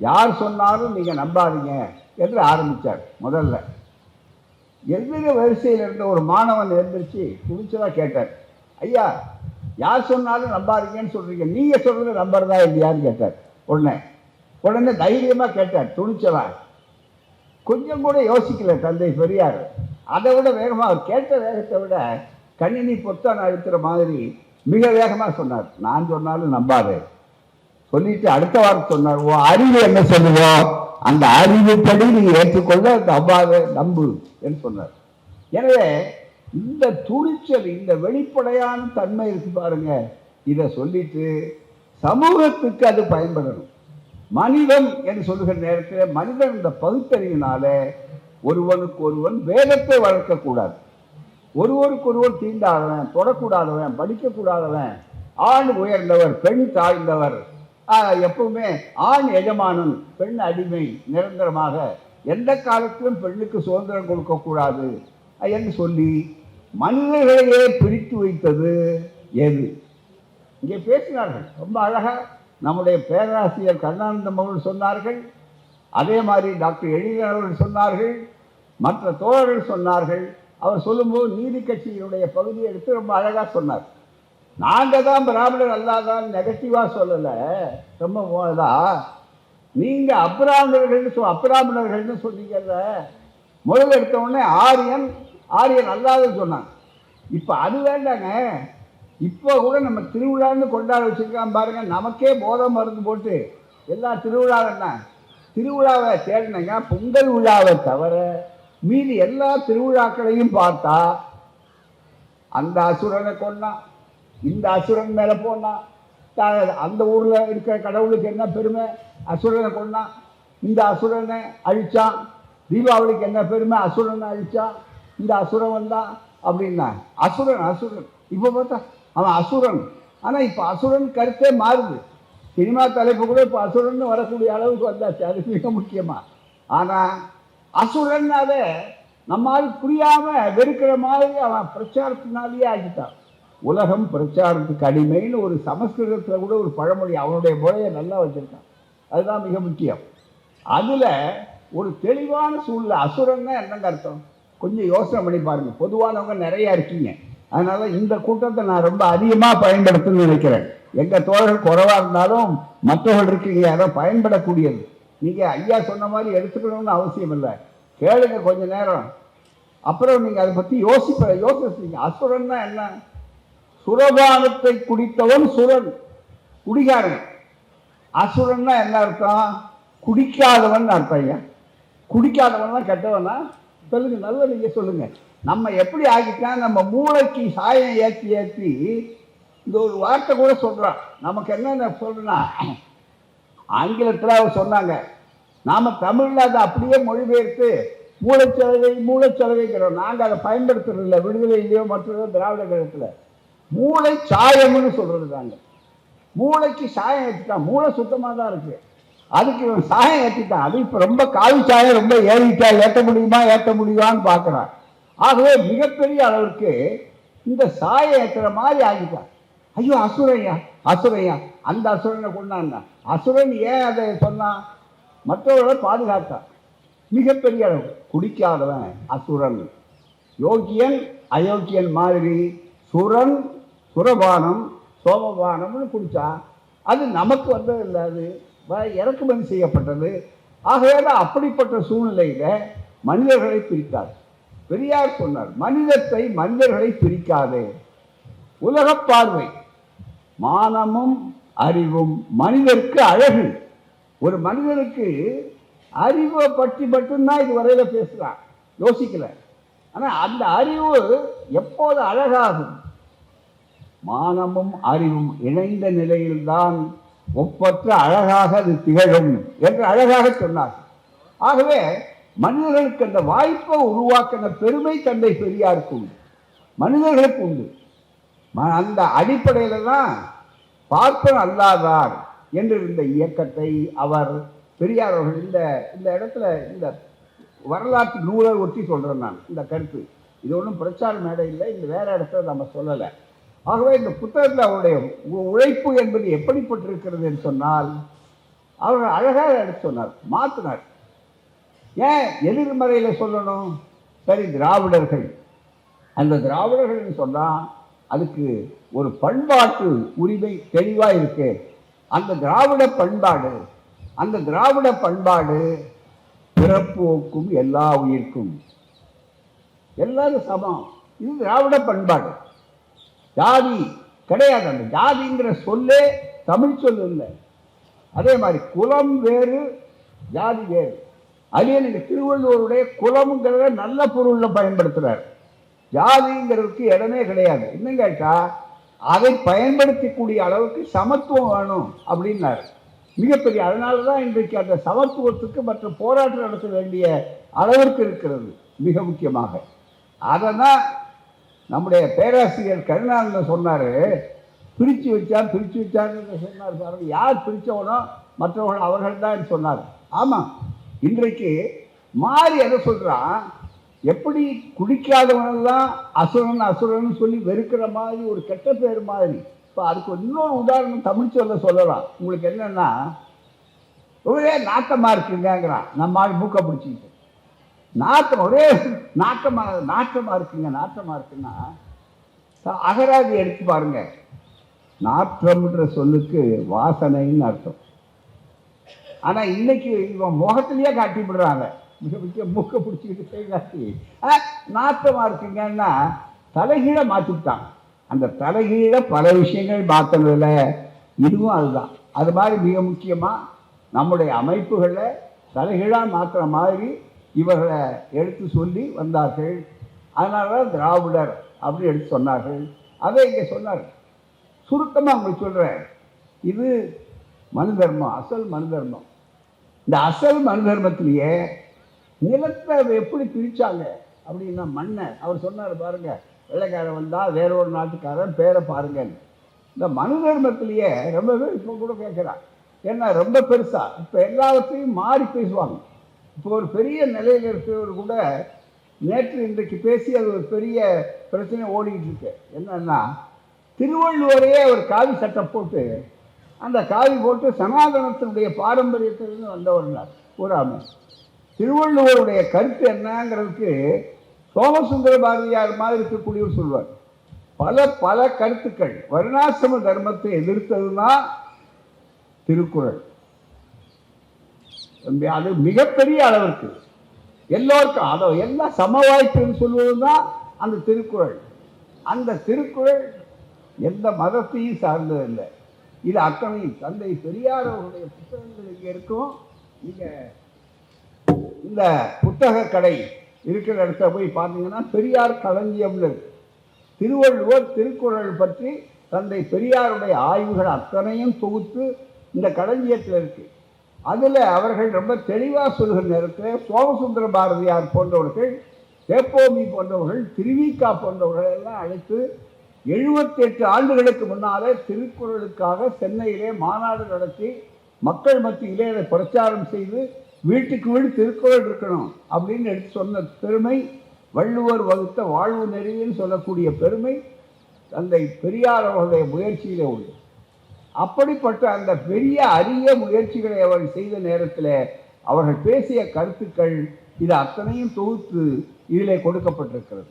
யார் சொன்னாலும் நீங்க நம்பாதீங்க என்று ஆரம்பிச்சார். முதல்ல எதிர வரிசையில் இருந்த ஒரு மாணவன் எழுந்திருச்சு துணிச்சலா கேட்டார், ஐயா யார் சொன்னாலும் நம்பாதீங்கன்னு சொல்றீங்க, நீங்க சொல்றது நம்புறதா இல்லையான்னு கேட்டார். உடனே தைரியமா கேட்டார், துணிச்சலா. கொஞ்சம் கூட யோசிக்கல தந்தை பெரியார். அதை விட வேகமா, அவர் கேட்ட வேகத்தை விட கணினி பொத்தான் அழுத்துற மாதிரி மிக வேகமா சொன்னார், நான் சொன்னாலும் நம்பாதே. சொல்லிட்டு அடுத்த வாரம் சொன்னார், ஓ அறிவு என்ன சொல்லுவோ அந்த அறிவுப்படி நீ ஏற்றுக்கொள்ள நம்பாத நம்பு என்று சொன்னார். எனவே இந்த துணிச்சல், இந்த வெளிப்படையான தன்மை இருக்கு பாருங்க. இதை சொல்லிட்டு சமூகத்துக்கு அது பயன்படணும். மனிதன் என்று சொல்லுகிற நேரத்தில் மனிதன் இந்த பகுத்தறிவினால ஒருவனுக்கு ஒருவன் வேதத்தை வளர்க்கக்கூடாது, ஒருவருக்கு ஒருவர் தீண்டாதவன், தொடக்கூடாதவன், படிக்கக்கூடாதவன், ஆண் உயர்ந்தவர் பெண் தாழ்ந்தவர், எப்பவுமே ஆண் எஜமானன் பெண் அடிமை, நிரந்தரமாக எந்த காலத்திலும் பெண்ணுக்கு சுதந்திரம் கொடுக்கக்கூடாது என்று சொல்லி மனிதர்களையே பிரித்து வைத்தது எது? இங்கே பேசினார்கள் ரொம்ப அழகா. நம்முடைய பேராசிரியர் கருணானந்தம் அவர்கள் சொன்னார்கள், அதே மாதிரி டாக்டர் எழிலன் அவர்கள் சொன்னார்கள், மற்ற தோழர்கள் சொன்னார்கள். அவர் சொல்லும்போது நீதி கட்சியினுடைய பகுதியை எடுத்து ரொம்ப அழகா சொன்னார். நாங்கள் தான் பிராமணர் அல்லாதான் நெகட்டிவா சொல்லலை, ரொம்ப போதா நீங்க அப்பிராமணர்கள்னு சொன்னீங்கல்ல. முதல்ல எடுத்த உடனே ஆரியன் அல்லாதுன்னு சொன்னாங்க. இப்ப அது வேண்டாங்க. இப்போ கூட நம்ம திருவிழான்னு கொண்டாட வச்சிருக்கான் பாருங்க. நமக்கே போதை மருந்து போட்டு எல்லா திருவிழாவை தேடினங்க. பொங்கல் விழாவை தவிர மீதி எல்லா திருவிழாக்களையும் பார்த்தா அந்த அசுரனை கொண்டான், இந்த அசுரன் மேல போனான், அந்த ஊர்ல இருக்கிற கடவுளுக்கு என்ன பெருமை, அசுரனை கொண்டான், இந்த அசுரனை அழிச்சான், தீபாவளிக்கு என்ன பெருமை, அசுரனை அழிச்சான், இந்த அசுரன் வந்தான் அப்படின்னா. அசுரன் இப்ப பார்த்தா அவன் அசுரன். ஆனா இப்ப அசுரன் கருத்தே மாறுது. சினிமா தலைப்பு கூட இப்ப அசுரன் வரக்கூடிய அளவுக்கு வந்தாச்சு. அது மிக முக்கியமா. ஆனா அசுரன்னால நம்மால் புரியாம வெறுக்கிற மாதிரி அவன் பிரச்சாரத்தினாலேயே ஆகிட்டான். உலகம் பிரச்சாரத்துக்கு அடிமைன்னு ஒரு சமஸ்கிருதத்துல கூட ஒரு பழமொழி, அவனுடைய முறையை நல்லா வச்சிருக்கான். அதுதான் மிக முக்கியம். அதுல ஒரு தெளிவான சூழ்நிலை. அசுரன்னா என்னங்க அர்த்தம்? கொஞ்சம் யோசனை பண்ணி பாருங்க. பொதுவானவங்க நிறைய இருக்கீங்க, அதனால இந்த கூட்டத்தை நான் ரொம்ப அதிகமா பயன்படுத்தணும்னு நினைக்கிறேன். எங்க தோழர்கள் குறைவா இருந்தாலும் மற்றவர்கள் இருக்கீங்க, யாரோ பயன்படக்கூடியது. நீங்க ஐயா சொன்ன மாதிரி எடுத்துக்கணும்னு அவசியம் இல்லை. கேளுங்க கொஞ்ச நேரம். அப்புறம் நீங்க அதை பத்தி யோசிப்பீங்க. அசுரன்னா என்ன? சுரபானத்தை குடித்தவன் சுரன், குடிகாரன். அசுரன்னா என்ன அர்த்தம்? குடிக்காதவன் அர்த்தம். ஐயா, குடிக்காதவன் தான் கெட்டவனா? சொல்லுங்க, நல்ல நீங்க சொல்லுங்க. நம்ம எப்படி ஆகிட்டான், நம்ம மூளைக்கு சாயம் ஏற்றி ஏற்றி இந்த ஒரு வார்த்தை கூட சொல்றான். நமக்கு என்ன சொல்றேன்னா, ஆங்கிலத்தில் அவர் சொன்னாங்க, நாம தமிழ்ல அதை அப்படியே மொழிபெயர்த்து மூளைச்சலவைங்கிறோம். நாங்கள் அதை பயன்படுத்துறதில்லை விடுதலையிலையோ மற்றதோ திராவிட கழகத்தில். மூளை சாயம்னு சொல்றது தாங்க. மூளைக்கு சாயம் ஏற்றிட்டான். மூளை சுத்தமாக தான் இருக்கு, அதுக்கு இவன் சாயம் ஏற்றிட்டான். அது இப்போ ரொம்ப காவி சாயம் ரொம்ப ஏறிட்டா, ஏற்ற முடியுமான்னு பார்க்குறான். ஆகவே மிகப்பெரிய அளவுக்கு இந்த சாயம் ஏற்றுற மாதிரி ஆகிட்டான். ஐயோ அசுரையா அந்த அசுரனை கொண்டான். அசுரன் ஏன் அதை சொன்னான்? மற்றவர்களை பாதுகாத்தான். மிகப்பெரிய அளவு குடிக்காதவன் அசுரன். யோகியன் அயோக்கியன் மாதிரி சுரன் சுரபானம் சோமபானம்னு குடிச்சா அது நமக்கு வந்ததில்லை, அது இறக்குமதி செய்யப்பட்டது. ஆகவே தான் அப்படிப்பட்ட சூழ்நிலையில மனிதர்களை பிரித்தார். பெரியார் சொன்னார், மனிதர்களை பிரிக்காதே. உலக பார்வை, மானமும் அறிவும் மனிதருக்கு அழகு. ஒரு மனிதனுக்கு அறிவை பற்றி மட்டும்தான் இதுவரையில பேசுறான், யோசிக்கல. ஆனா அந்த அறிவு எப்போது அழகாகும்? மானமும் அறிவும் இணைந்த நிலையில்தான் ஒப்பற்ற அழகாக அது திகழும் என்று அழகாக சொன்னார். ஆகவே மனிதர்களுக்கு அந்த வாய்ப்பை உருவாக்கின பெருமை தந்தை பெரியாருக்கு உண்டு, மனிதர்களுக்கு உண்டு. அந்த அடிப்படையில தான் பார்ப்பன் அல்லாதார் என்று இந்த இயக்கத்தை அவர் பெரியார் அவர்கள் இந்த இடத்துல இந்த வரலாற்று நூலை ஒட்டி சொல்றேன் நான். இந்த கருத்து இது ஒன்றும் பிரச்சார மேடை இல்லை, இந்த வேற இடத்துல நம்ம சொல்லலை. ஆகவே இந்த புத்தகத்தில் அவருடைய உழைப்பு என்பது எப்படிப்பட்டிருக்கிறது என்று சொன்னால், அவர் அழகாக எடுத்து சொன்னார், மாற்றினார். ஏன் எதிர்மறையில சொல்லணும்? சரி, திராவிடர்கள், அந்த திராவிடர்கள் சொன்னால் அதுக்கு ஒரு பண்பாட்டு உரிமை தெளிவாக இருக்கு. அந்த திராவிட பண்பாடு பிறப்போக்கும் எல்லா உயிர்க்கும் எல்லாரும் சமம். இது திராவிட பண்பாடு. ஜாதி கிடையாது. அந்த ஜாதிங்கிற சொல்லே தமிழ் சொல் இல்லை. அதே மாதிரி குலம் வேறு ஜாதி வேறு. அதே நீங்க திருவள்ளுவருடைய குலம்ங்கிறத நல்ல பொருள்ல பயன்படுத்துறாரு. ஜாதிங்கிறதுக்கு இடமே கிடையாது. இன்னும் கேட்டா அதை பயன்படுத்தக்கூடிய அளவுக்கு சமத்துவம் வேணும் அப்படின்னாரு. மிகப்பெரிய, அதனாலதான் இன்றைக்கு அந்த சமத்துவத்துக்கு மற்ற போராட்டம் நடத்த வேண்டிய அளவிற்கு இருக்கிறது. மிக முக்கியமாக அதனால் நம்முடைய பேராசிரியர் கருணாநிதன் சொன்னாரு, பிரிச்சு வச்சான்னு சொன்னார் பாருங்க. யார் பிரிச்சவனோ மற்றவர்கள் அவர்கள் தான் சொன்னார். ஆமா, இன்றைக்கு மாறி எதை சொல்றான், எப்படி குடிக்காதவனெல்லாம் அசுரன் சொல்லி வெறுக்கிற மாதிரி ஒரு கெட்ட பேர் மாதிரி. இப்போ அதுக்கு இன்னொரு உதாரணம் தமிழ் சொல்லலாம். உங்களுக்கு என்னன்னா, ஒரே நாட்டமா இருக்குங்கிறான். நம்ம மூக்க பிடிச்சிக்கிட்டு நாட்டம், ஒரே நாட்டமா இருக்குன்னா அகராதி எடுத்து பாருங்க. நாற்றம்ன்ற சொல்லுக்கு வாசனைன்னு அர்த்தம். ஆனா இன்னைக்கு இவன் முகத்திலேயே காட்டி விடுறாங்க, மிக மூக்க பிடிச்சிக்கிட்டு காட்டி நாட்டமா இருக்குங்கன்னா தலைகீழ மாற்றிவிட்டான். அந்த தலைகீழ பல விஷயங்கள் மாற்றினதுல இதுவும் அதுதான். அது மாதிரி மிக முக்கியமா நம்முடைய அமைப்புகளை தலைகீழா மாற்றுற மாதிரி இவர்களை எடுத்து சொல்லி வந்தார்கள். அதனாலதான் திராவிடர் அப்படி எடுத்து சொன்னார்கள். அதை இங்கே சொன்னார். சுருக்கமாக உங்களுக்கு சொல்கிறேன், இது மனு தர்மம், அசல் மனு தர்மம். இந்த அசல் மனு தர்மத்திலேயே நிலத்தை எப்படி பிரித்தாங்க அப்படின்னா, மண்ணை அவர் சொன்னார் பாருங்க, வெள்ளைக்காரன் வந்தால் வேற ஒரு நாட்டுக்காரன் பேரை பாருங்க. இந்த மனு தர்மத்திலேயே ரொம்ப பேர் இப்போ கூட கேட்குறான், ஏன்னா ரொம்ப பெருசா இப்போ எல்லாத்தையும் மாறி பேசுவாங்க. இப்போ ஒரு பெரிய நிலையில் இருக்கிறவர் கூட நேற்று இன்றைக்கு பேசி அது ஒரு பெரிய பிரச்சனை ஓடிக்கிட்டு இருக்கு. என்னன்னா, திருவள்ளுவரையே ஒரு காவி சட்டம் போட்டு அந்த காவி போட்டு சனாதனத்தினுடைய பாரம்பரியத்திலிருந்து வந்தவர்னார் கூறாம. திருவள்ளுவருடைய கருத்து என்னங்கிறதுக்கு சோமசுந்தர பாரதியார் மாதிரி இருக்கக்கூடியவர் சொல்வார். பல கருத்துக்கள் வருணாசிரம தர்மத்தை எதிர்த்ததுதான் திருக்குறள். அது மிகப்பெரிய அளவிற்கு எல்லோருக்கும் அதை எல்லாம் சமவாய்ப்புன்னு சொல்வதுதான் அந்த திருக்குறள். அந்த திருக்குறள் எந்த மதத்தையும் சார்ந்ததில்லை. இது அத்தனையும் தந்தை பெரியார் அவருடைய புத்தகங்கள் இங்கே இருக்கும். நீங்க இந்த புத்தக கடை இருக்கிற இடத்துல போய் பார்த்தீங்கன்னா பெரியார் களஞ்சியம்னு இருக்கு. திருவள்ளுவர் திருக்குறள் பற்றி தந்தை பெரியாருடைய ஆய்வுகள் அத்தனையும் தொகுத்து இந்த களஞ்சியத்தில் இருக்கு. அதில் அவர்கள் ரொம்ப தெளிவாக சொல்கிற நேரத்தில் சோமசுந்தர பாரதியார் போன்றவர்கள், தேப்போமி போன்றவர்கள், திருவிக்கா போன்றவர்கள் எல்லாம் அழைத்து 78 ஆண்டுகளுக்கு முன்னாலே திருக்குறளுக்காக சென்னையிலே மாநாடு நடத்தி மக்கள் மத்தியிலே அதை பிரச்சாரம் செய்து வீட்டுக்கு வீடு திருக்குறள் இருக்கணும் அப்படின்னு எடுத்து சொன்ன பெருமை, வள்ளுவர் வகுத்த வாழ்வு நெறின்னு சொல்லக்கூடிய பெருமை தந்தை பெரியார் அவர்களுடைய முயற்சியிலே உண்டு. அப்படிப்பட்ட அந்த பெரிய அரிய முயற்சிகளை அவர்கள் செய்த நேரத்தில் அவர்கள் பேசிய கருத்துக்கள் இது அத்தனையும் தொகுத்து இதிலே கொடுக்கப்பட்டிருக்கிறது.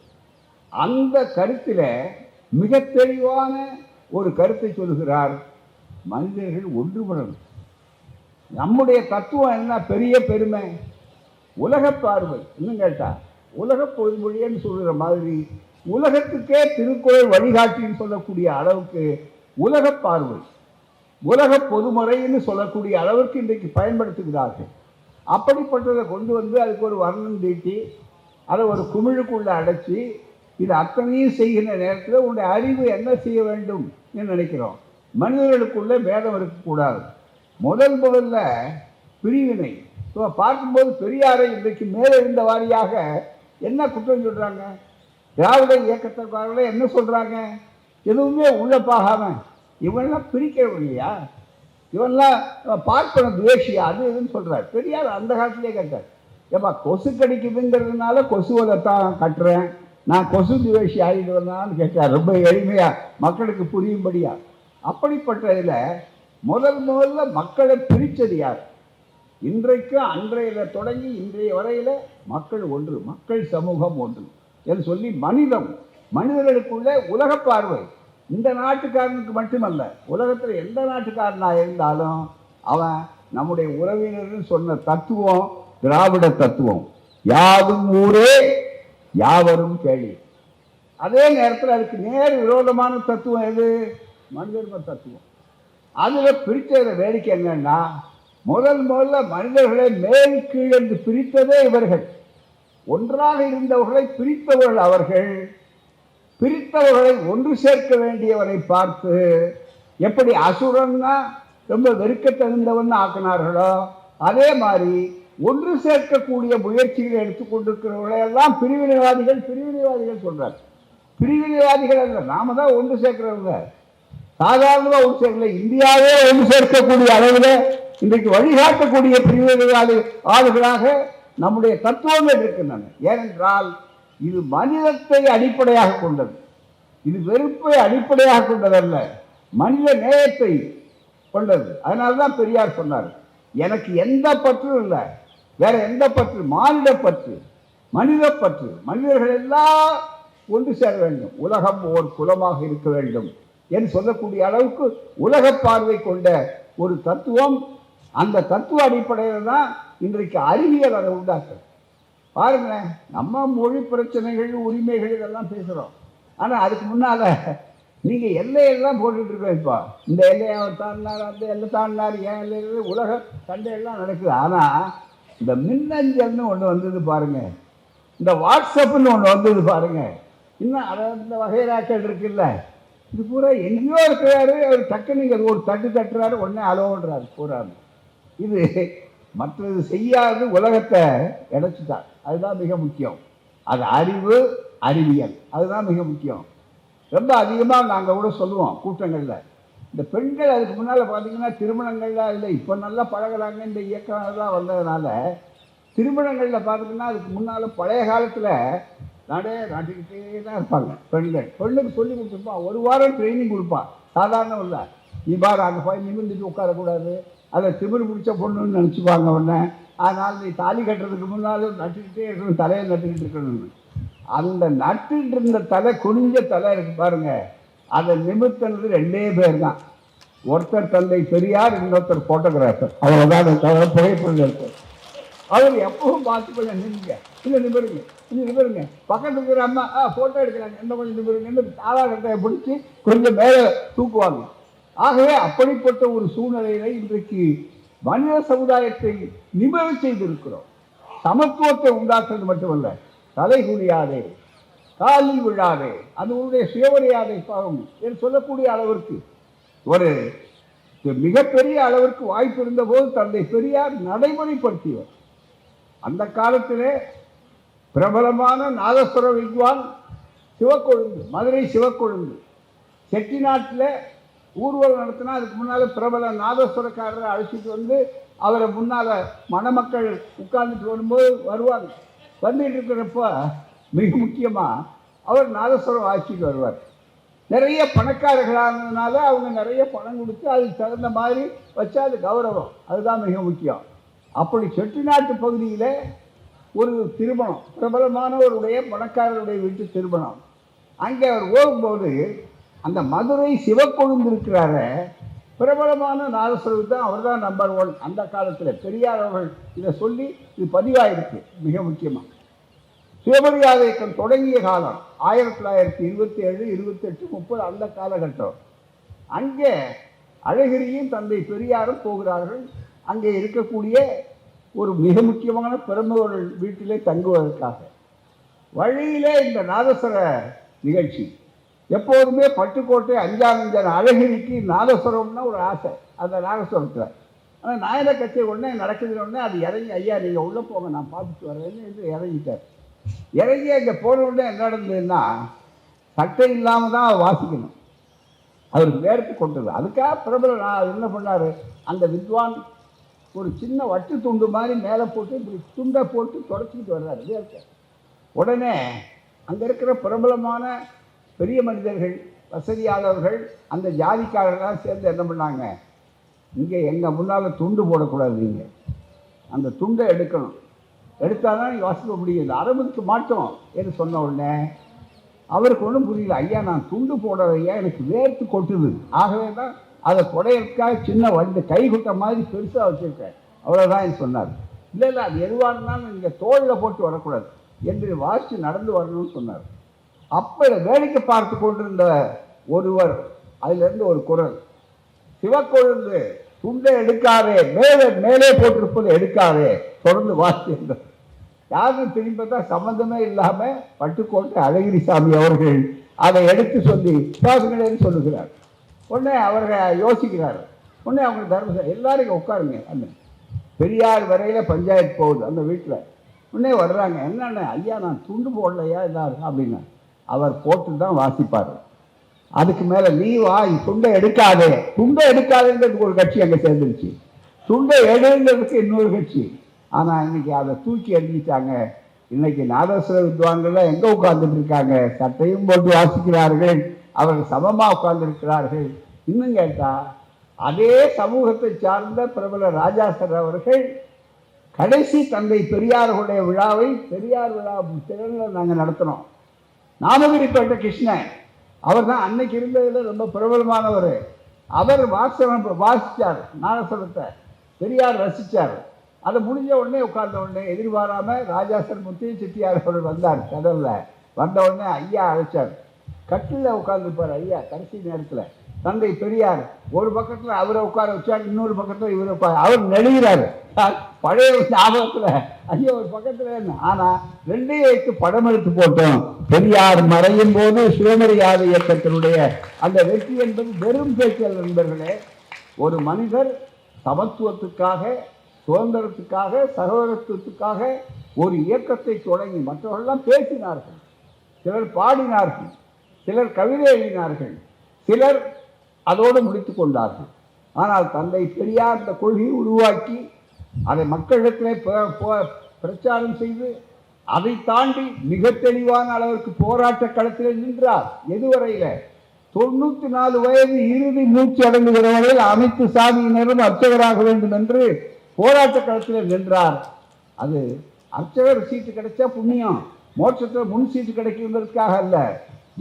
அந்த கருத்தில் மிக தெளிவான ஒரு கருத்தை சொல்கிறார், மனிதர்கள் ஒன்றுபடணும். நம்முடைய தத்துவம் என்ன பெரிய பெருமை? உலக பார்வை. இன்னும் கேட்டா உலக பொதுமொழின்னு சொல்கிற மாதிரி உலகத்துக்கே திருக்குறள் வழிகாட்டின்னு சொல்லக்கூடிய அளவுக்கு உலக பார்வை, உலக பொதுமுறைன்னு சொல்லக்கூடிய அளவிற்கு இன்றைக்கு பயன்படுத்துகிறார்கள். அப்படிப்பட்டதை கொண்டு வந்து அதுக்கு ஒரு வர்ணம் தீட்டி அதை ஒரு குமிழுக்குள்ளே அடைச்சி இது அத்தனையும் செய்கிற நேரத்தில் உன்னுடைய அறிவு என்ன செய்ய வேண்டும் என்று நினைக்கிறோம். மனிதர்களுக்குள்ளே பேதம் இருக்கக்கூடாது. முதல்ல பிரிவினை. பார்க்கும்போது பெரியாரை இன்றைக்கு மேலே இருந்த வாரியாக என்ன குற்றம் சொல்கிறாங்க? திராவிட இயக்கத்திற்காக என்ன சொல்கிறாங்க? எதுவுமே உள்ளப்பாகாம இவன்லாம் பிரிக்கிறவங்கயா, இவன்லாம் பார்க்கணும் துவேஷியா, அது இதுன்னு சொல்கிறார். பெரியார் அந்த காலத்திலே கேட்டார், ஏப்பா கொசு கடிக்குதுங்கிறதுனால கொசுவலை தான் கட்டுறேன், நான் கொசு துவேஷி ஆகிடுவேனான்னு கேட்டார். ரொம்ப எளிமையாக மக்களுக்கு புரியும்படியா. அப்படிப்பட்டதில் முதல்ல மக்களை பிரித்தது யார்? இன்றைக்கு அன்றையில தொடங்கி இன்றைய வரையில் மக்கள் ஒன்று, மக்கள் சமூகம் ஒன்று என்று சொல்லி மனிதர்களுக்குள்ளே உலக பார்வை. இந்த நாட்டுக்காரனுக்கு மட்டுமல்ல, உலகத்தில் எந்த நாட்டுக்காரனாக இருந்தாலும் அவன் நம்முடைய உறவினர்னு சொன்ன தத்துவம் திராவிட தத்துவம். யாதும் ஊரே யாவரும் கேள்வி. அதே நேரத்தில் அதுக்கு நேர் விரோதமான தத்துவம் எது? மனிதர்ம தத்துவம். அதில் பிரித்தத வேடிக்கை என்னன்னா, முதல்ல மனிதர்களை மேல் கீழ் என்று பிரித்ததே இவர்கள். ஒன்றாக இருந்தவர்களை பிரித்தவர்கள் அவர்கள். பிரித்தவர்களை ஒன்று சேர்க்க வேண்டியவரை பார்த்து எப்படி அசுரன்னா ரொம்ப வெறுக்க தகுந்தவன் ஆக்கினார்களோ, அதே மாதிரி ஒன்று சேர்க்கக்கூடிய முயற்சிகளை எடுத்துக்கொண்டிருக்கிறவர்களை எல்லாம் பிரிவினைவாதிகள் சொல்றார். பிரிவினைவாதிகள் அல்ல, நாம தான் ஒன்று சேர்க்கிறவங்க. சாதாரணமாக ஒன்று சேர்க்கல, இந்தியாவே ஒன்று சேர்க்கக்கூடிய அளவில் இன்றைக்கு வழிகாட்டக்கூடிய பிரிவினைவாதி ஆளுகளாக நம்முடைய தத்துவங்கள் இருக்கின்றன. ஏனென்றால் இது மனிதத்தை அடிப்படையாக கொண்டது, இது வெறுப்பை அடிப்படையாக கொண்டதல்ல, மனித நேயத்தை கொண்டது. அதனால்தான் பெரியார் சொன்னார், எனக்கு எந்த பற்றும் இல்லை, வேற எந்த பற்று? மானிட பற்று, மனித பற்று. மனிதர்கள் எல்லாம் ஒன்று சேர வேண்டும், உலகம் ஓர் குலமாக இருக்க வேண்டும் என்று சொல்லக்கூடிய அளவுக்கு உலக பார்வை கொண்ட ஒரு தத்துவம். அந்த தத்துவ அடிப்படையில் தான் இன்றைக்கு அறிவியல் அதை உண்டாக்குது. பாருங்களேன், நம்ம மொழி பிரச்சனைகள், உரிமைகள் இதெல்லாம் பேசுகிறோம். ஆனால் அதுக்கு முன்னால் நீங்கள் எல்லையெல்லாம் போட்டுட்டு இருக்கோம். இப்போ இந்த எல்லையை அவர் தாண்டினார், அந்த எல்லை தாண்டினார், ஏன் எல்லை உலக சண்டையெல்லாம் நடக்குது. ஆனால் இந்த மின்னஞ்சல்னு ஒன்று வந்தது பாருங்க, இந்த வாட்ஸ்அப்னு ஒன்று வந்தது பாருங்க, இன்னும் அதை இந்த வகைராக்கள் இருக்குல்ல, இது பூரா எங்கேயோ இருக்கிறாரு, அவர் டக்குன்னு நீங்கள் ஒரு தட்டுறாரு, உடனே அலோன்றாரு பூராது. இது மற்றது செய்யாது உலகத்தை இடைச்சிட்டார். அதுதான் மிக முக்கியம். அது அறிவு, அறிவியல், அதுதான் மிக முக்கியம். ரொம்ப அதிகமாக நாங்கள் கூட சொல்லுவோம் கூட்டங்களில், இந்த பெண்கள் அதுக்கு முன்னால் பார்த்தீங்கன்னா திருமணங்கள்லாம் இல்லை, இப்போ நல்லா பழகிறாங்க. இந்த இயக்கம்லாம் வந்ததுனால திருமணங்களில் பார்த்தீங்கன்னா அதுக்கு முன்னால் பழைய காலத்தில் நாட்டுக்கிட்டே தான் இருப்பாங்க பெண்கள். பெண்ணுக்கு சொல்லி கொடுத்துருப்பான், ஒரு வாரம் ட்ரைனிங் கொடுப்பான். சாதாரணம் இல்லை, நீ பாரு அங்கே போய் நிமிர்ந்துட்டு உட்காரக்கூடாது, அதை திமிர் பிடிச்ச பொண்ணுன்னு நினச்சிப்பாங்க உடனே. அதனால் நீ தாலி கட்டுறதுக்கு முன்னாலும் நட்டுக்கிட்டே இருக்கணும், தலையை நட்டுக்கிட்டு இருக்கணும்னு. அந்த நட்டுக்கிட்டு இருந்த தலை, குனிஞ்ச தலை இருக்கு பாருங்க, அதை நிமிர்த்தினது 2 பேர் தான். ஒருத்தர் தந்தை பெரியார், இன்னொருத்தர் போட்டோகிராஃபர். அவ்வளோதான், புகைப்படம் இருக்கு. அவர் எப்பவும் பார்த்து கொஞ்சம் நின்றுங்க, இல்லை நிமிருங்க, கொஞ்சம் நிமிருங்க, பக்கத்துல இருக்கிற அம்மா போட்டோ எடுக்கிறாங்க, என்ன கொஞ்சம் நிமிருங்க, தாளாகட்டையை பிடிச்சி கொஞ்சம் மேலே தூக்குவாங்க. ஆகவே அப்படிப்பட்ட ஒரு சூழ்நிலையில இன்றைக்கு மனித சமுதாயத்தை நிமிர செய்திருக்கிறோம். சமத்துவத்தை உண்டாக்குறது மட்டுமல்ல, தலை குனியாதே, காலில் விழாதே, அது உன்னுடைய சுயமரியாதை பாவம் என்று சொல்லக்கூடிய அளவிற்கு ஒரு மிகப்பெரிய அளவிற்கு வாய்ப்பு இருந்த போது தந்தை பெரியார் நடைமுறைப்படுத்தியவர். அந்த காலத்திலே பிரபலமான நாதஸ்வர வித்வான் சிவக்கொழுந்து, மதுரை சிவக்கொழுந்து, செட்டிநாட்டில் ஊர்வலம் நடத்தினா அதுக்கு முன்னால் பிரபல நாதஸ்வரக்காரரை அழைச்சிட்டு வந்து அவரை முன்னால் மணமக்கள் உட்கார்ந்துட்டு வரும்போது வருவாங்க. வந்துட்டு இருக்கிறப்ப மிக முக்கியமாக அவர் நாதஸ்வரம் வாசிட்டு வருவார். நிறைய பணக்காரர்களானதுனால அவங்க நிறைய பணம் கொடுத்து அதுக்கு தகுந்த மாதிரி வச்சா அது கௌரவம், அதுதான் மிக முக்கியம். அப்படி செட்டிநாட்டு பகுதியில் ஒரு திருமணம், பிரபலமானவருடைய பணக்காரருடைய வீட்டு திருமணம். அங்கே அவர் போகும்போது அந்த மதுரை சிவக்கொழுந்து இருக்கிறார பிரபலமான நாதஸ்வரம் தான், அவர் தான் நம்பர் 1 அந்த காலத்தில். பெரியார் அவர்கள் இதை சொல்லி இது பதிவாயிருக்கு. மிக முக்கியமாக சுயமரியாதை இயக்கம் தொடங்கிய காலம் 1927, 28, 30 அந்த காலகட்டம். அங்கே அழகிரியும் தந்தை பெரியாரும் போகிறார்கள். அங்கே இருக்கக்கூடிய ஒரு மிக முக்கியமான பிரமுகர்கள் வீட்டிலே தங்குவதற்காக. வழியிலே இந்த நாதஸ்வர நிகழ்ச்சி எப்போதுமே பட்டுக்கோட்டை அஞ்சானஞ்சன் அழகிரிக்கு நாதஸ்வரம்னா ஒரு ஆசை அந்த நாதஸ்வரத்தில். ஆனால் நாயன கட்சி உடனே நடக்குதுன்னு உடனே அது இறங்கி, ஐயா நீங்கள் உள்ளே போங்க நான் பார்த்துட்டு வரேன்னு என்று இறங்கிட்டார். இறங்கி அங்கே போன உடனே என்ன நடந்ததுன்னா, சட்டை இல்லாமல் தான் வாசிக்கணும், அவருக்கு வேர்த்து கொண்டது. அதுக்காக பிரபல நான் என்ன பண்ணார், அந்த வித்வான் ஒரு சின்ன வட்டு துண்டு மாதிரி மேலே போட்டு இப்படி துண்டை போட்டு தொடச்சிக்கிட்டு வர்றாரு வேர்க்க. உடனே அங்கே இருக்கிற பிரபலமான பெரிய மனிதர்கள், வசதியாளர்கள், அந்த ஜாதிக்காரர்களாக சேர்ந்து என்ன பண்ணாங்க, இங்கே எங்கள் முன்னால் துண்டு போடக்கூடாது, நீங்கள் அந்த துண்டை எடுக்கணும், எடுத்தால் தான் வாசிக்க முடியுது, அரபுக்கு மாட்டோம் என்று சொன்ன உடனே அவருக்கு ஒன்றும் புரியல. ஐயா நான் துண்டு போடுறதையா, எனக்கு வேர்த்து கொட்டுது, ஆகவே தான் அதை குடையற்காக சின்ன வண்டு கைகுட்ட மாதிரி பெருசாக வச்சுருக்கேன், அவ்வளோதான் சொன்னார். இல்லை இல்லை அது எதுவாக இருந்தாலும் நீங்கள் தோளில் போட்டு வரக்கூடாது என்று வாசித்து நடந்து வரணும்னு சொன்னார். அப்போ வேடிக்கை பார்த்து கொண்டிருந்த ஒருவர் அதிலிருந்து ஒரு குரல், சிவக்கொழுந்து துண்டை எடுக்காதே, மேலே போட்டிருப்பது எடுக்காதே, தொடர்ந்து வாசி என்றார். யாரும் திரும்பி தான் சம்பந்தமே இல்லாமல் பட்டுக்கோட்டை அழகிரிசாமி அவர்கள் அதை எடுத்து சொல்லி பாசுங்களேன்னு சொல்லுகிறார். உடனே அவர்கள் யோசிக்கிறார். உடனே அவங்க தர்மசாலை எல்லாரும் உட்காருங்க, அந்த பெரியார் வரையில் பஞ்சாயத்து போகுது அந்த வீட்டில். உடனே வர்றாங்க, என்னென்ன ஐயா நான் துண்டு போடலையா எல்லாரும் அப்படின்னா, அவர் போட்டு தான் வாசிப்பார். அதுக்கு மேலே நீ வா, துண்டை எடுக்காதே, துண்டை எடுக்காதுங்கிறதுக்கு ஒரு கட்சி அங்கே சேர்ந்துருச்சு, துண்டை எடுங்கிறதுக்கு இன்னொரு கட்சி. ஆனால் இன்னைக்கு அதை தூக்கி எறிஞ்சிட்டாங்க. இன்னைக்கு நாதஸ்வர வித்வான்கள்லாம் எங்கே உட்கார்ந்துட்டு இருக்காங்க, சட்டையும் போட்டு வாசிக்கிறார்கள், அவர்கள் சமமாக உட்கார்ந்துருக்கிறார்கள். இன்னும் கேட்டால் அதே சமூகத்தை சார்ந்த பிரபல ராஜாசர் அவர்கள் கடைசி தந்தை பெரியார்களுடைய விழாவை பெரியார் விழா திறனில் நாங்கள் நடத்தினோம். நாமகிரிப்பேட்டை கிருஷ்ணன் அவர் தான் அன்னைக்கு இருந்ததில் ரொம்ப பிரபலமானவர். அவர் வாசித்தார் நாதஸ்வரத்தை, பெரியார் ரசித்தார். அதை முடிஞ்ச உடனே உட்கார்ந்த உடனே எதிர்பாராமல் ராஜாசன் முத்திய செட்டியார் அவர்கள் வந்தார். கடலில் வந்த உடனே ஐயா அழைச்சார். கட்டில் உட்கார்ந்துருப்பார் ஐயா. கடைசி நேரத்தில் தந்தை பெரியார் ஒரு பக்கத்தில் அவரை உட்கார வச்சார், இன்னொரு பக்கத்தில் இவரை உட்கார. அவர் நெடுகிறார் பழைய ஞாபகத்தில், ஐயா ஒரு பக்கத்தில் என்ன. ஆனால் ரெண்டையும் வைத்து படம் எடுத்து போட்டோம். பெரியார் மறையும் போது சுயமரியாதை இயக்கத்தினுடைய அந்த வெற்றி என்பது வெறும் பேச்சல் நண்பர்களே. ஒரு மனிதர் சமத்துவத்துக்காக, சுதந்திரத்துக்காக, சகோதரத்துவத்துக்காக ஒரு இயக்கத்தை தொடங்கி மற்றவர்களெல்லாம் பேசினார்கள், சிலர் பாடினார்கள், சிலர் கவிதை எழுதினார்கள், சிலர் அதோடு முடித்து கொண்டார்கள். ஆனால் தந்தை பெரியார் இந்த கொள்கையை உருவாக்கி அதை மக்களிடத்திலே பிரச்சாரம் செய்து அதை தாண்டி மிக தெளிவான அளவிற்கு போராட்ட களத்தில் நின்றார். எதுவரையில் 94 வயது இறுதி மூச்சு அடங்குகிற வரையில் அனைத்து சாதியினரும் அர்ச்சகராக வேண்டும் என்று போராட்ட களத்தில் நின்றார். அது அர்ச்சகர் சீட்டு கிடைச்சா புண்ணியம், மோட்சத்தில் முன் சீட்டு கிடைக்குவதற்காக அல்ல,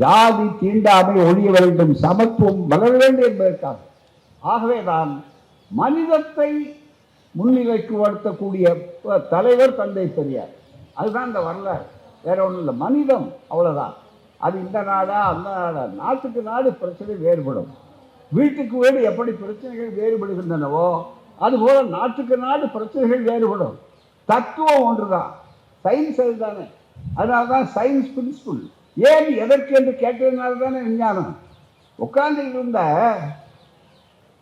ஜாதி தீண்டாமை ஒழிய வேண்டும், சமத்துவம் வளர வேண்டும் என்பதற்காக. ஆகவே தான் மனிதத்தை முன்னிலைக்கு வருத்தக்கூடிய தலைவர் தந்தை பெரியார். அதுதான் இந்த வரலாறு, வேற ஒன்றும் இல்லை. மனிதம் அவ்வளோதான். அது இந்த நாடா அந்த நாடா, நாட்டுக்கு நாடு பிரச்சனை வேறுபடும். வீட்டுக்கு வீடு எப்படி பிரச்சனைகள் வேறுபடுகின்றனவோ அதுபோல நாட்டுக்கு நாடு பிரச்சனைகள் வேறுபடும். தத்துவம் ஒன்றுதான், சயின்ஸ் அதுதானே. அதனால தான் சயின்ஸ் பிரின்சிபிள். ஏன் எதற்கு என்று கேட்டதுனால தானே விஞ்ஞானம். உட்கார்ந்து இருந்த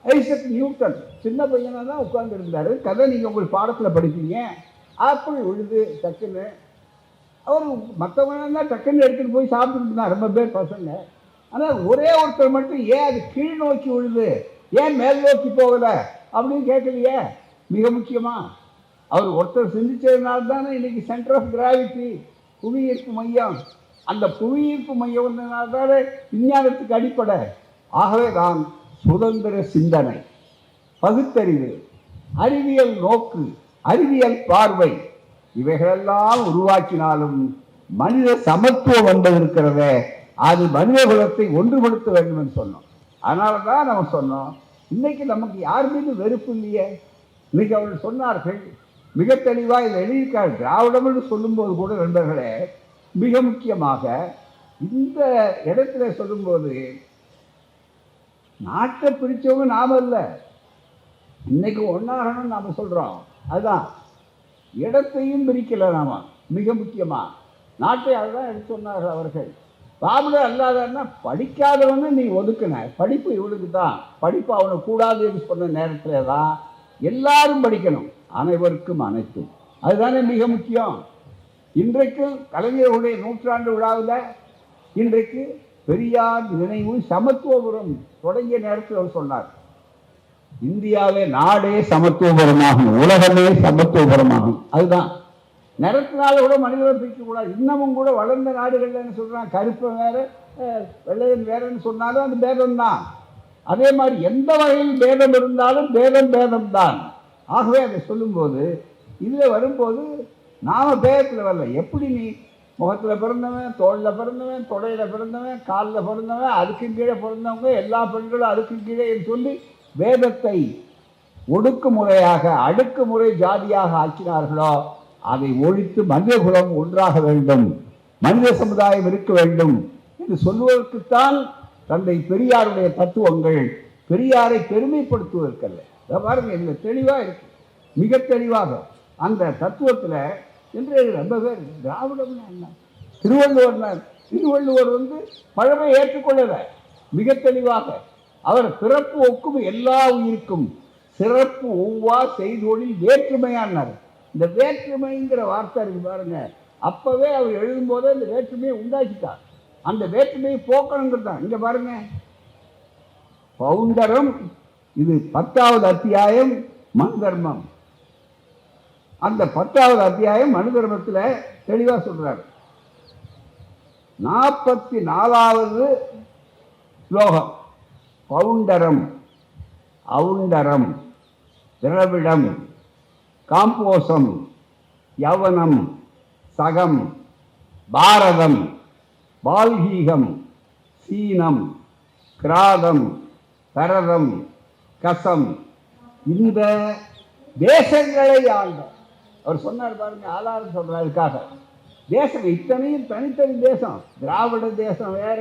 ஐசக் நியூட்டன் சின்ன பையனாக தான் உட்கார்ந்து இருந்தார். கதை நீங்கள் உங்களுக்கு பாடத்தில் படிப்பீங்க. ஆப்பிள் விழுது டக்குன்னு, அவர் மற்றவங்க டக்குன்னு எடுத்துகிட்டு போய் சாப்பிட்டுட்டு இருந்தார் ரொம்ப பேர் பசங்க. ஆனால் ஒரே ஒருத்தர் மட்டும் ஏன் அது கீழ் நோக்கி விழுது, ஏன் மேல் நோக்கி போகலை அப்படின்னு கேட்கலையே. மிக முக்கியமாக அவர் ஒருத்தர் சிந்திச்சதுனால தானே இன்னைக்கு சென்டர் ஆஃப் கிராவிட்டி, புவியீர்ப்பு மையம், அந்த புவியீர்ப்பு மையம் வந்ததுனால தானே விஞ்ஞானத்துக்கு அடிப்படை. ஆகவே தான் சுதந்திர சிந்தனை, பகுத்தறிவு, அறிவியல் நோக்கு, அறிவியல் பார்வை இவைகளெல்லாம் உருவாக்கினாலும் மனித சமத்துவம் என்பது இருக்கிறதே, அது மனித குலத்தை ஒன்றுபடுத்த வேண்டும் என்று சொன்னோம். அதனால தான் நம்ம சொன்னோம், இன்னைக்கு நமக்கு யார் மீது வெறுப்பு இல்லையே. இன்னைக்கு அவர்கள் சொன்னார்கள் மிக தெளிவாக இதை எழுதியிருக்கார். திராவிடம் என்று சொல்லும்போது கூட நண்பர்களே, மிக முக்கியமாக இந்த இடத்துல சொல்லும்போது நாட்டை பிரித்தவங்க நாம இல்லை, இன்னைக்கு ஒன்றாகணும் நாம் சொல்கிறோம். அதுதான் இடத்தையும் பிரிக்கலை நாம. மிக முக்கியமாக நாட்டை அதுதான் எடுத்து சொன்னார்கள் அவர்கள். பாபுலர் அல்லாதன்னா படிக்காதவன்னு நீ ஒதுக்குன, படிப்பு இவனுக்கு தான், படிப்பு அவனை கூடாது என்று சொன்ன நேரத்தில் தான் எல்லாரும் படிக்கணும், அனைவருக்கும் அனைத்தும். அதுதானே மிக முக்கியம். இன்றைக்கு கலைஞருடைய நூற்றாண்டு விழாவில் இன்றைக்கு பெரியார் நினைவு சமத்துவபுரம் தொடங்கிய நேரத்தில் அவர் சொன்னார், இந்தியாவே நாடே சமத்துவபுரமாகும், உலகமே சமத்துவபுரமாகும். அதுதான் நிறத்தினால கூட மனிதர்கள் பிரிக்கக்கூடாது. இன்னமும் கூட வளர்ந்த நாடுகள் என்ன சொல்கிறான், கருப்பன் வேற வெள்ளையன் வேறன்னு சொன்னாலும் அது பேதம் தான். அதே மாதிரி எந்த வகையில் பேதம் இருந்தாலும் பேதம் தான். ஆகவே அதை சொல்லும்போது இதில் வரும்போது நாம் பேதத்தில் வரல. எப்படி நீ முகத்தில் பிறந்தவன், தோளில் பிறந்தவன், தொடையில் பிறந்தவன், காலில் பிறந்தவன், அதுக்கு கீழே பிறந்தவங்க எல்லா பெண்களும் அதுக்கு கீழே என்று சொல்லி வேதத்தை ஒடுக்குமுறையாக அடுக்குமுறை ஜாதியாக ஆக்கினார்களோ அதை ஒழித்து மனித குலம் ஒன்றாக வேண்டும், மனித சமுதாயம் இருக்க வேண்டும் என்று சொல்வதற்குத்தான் தந்தை பெரியாருடைய தத்துவங்கள். பெரியாரை பெருமைப்படுத்துவதற்கல்ல. பாருங்க, இந்த தெளிவாக இருக்கு, மிக தெளிவாக அந்த தத்துவத்தில். என்று ரொம்ப பேர் திராவிடம்னா என்ன, திருவள்ளுவர் பழமை ஏற்றுக்கொள்ளலை. மிக தெளிவாக அவர் பிறப்பு ஒக்கும் எல்லா உயிருக்கும் சிறப்பு ஒவ்வா செய்தொழில் வேற்றுமையானார். இந்த வேற்றுமைங்கிற வார்த்தை இருக்கு பாருங்க, அப்பவே அவர் எழுதும் போதே இந்த வேற்றுமையை உண்டாக்கிட்டார். அந்த வேற்றுமையை போக்கணுங்கிறது தான். இங்க பாருங்க, பவுண்டரம், இது 10வது அத்தியாயம் மனு தர்மம். அந்த 10வது அத்தியாயம் மனு தர்மத்தில் தெளிவாக சொல்றாரு. 44வது ஸ்லோகம், பவுண்டரம், அவுண்டரம், திரவிடம், காம்போசம், யவனம், சகம், பாரதம், பால்கீகம், சீனம், கிராதம், பரதம், கசம், இந்த தேசங்களை ஆண்ட அவர் சொன்னார் பாருங்க. ஆளாறு சொல்றதுக்காக தேசம் இத்தனையும் தனித்தனி தேசம். திராவிட தேசம் வேற,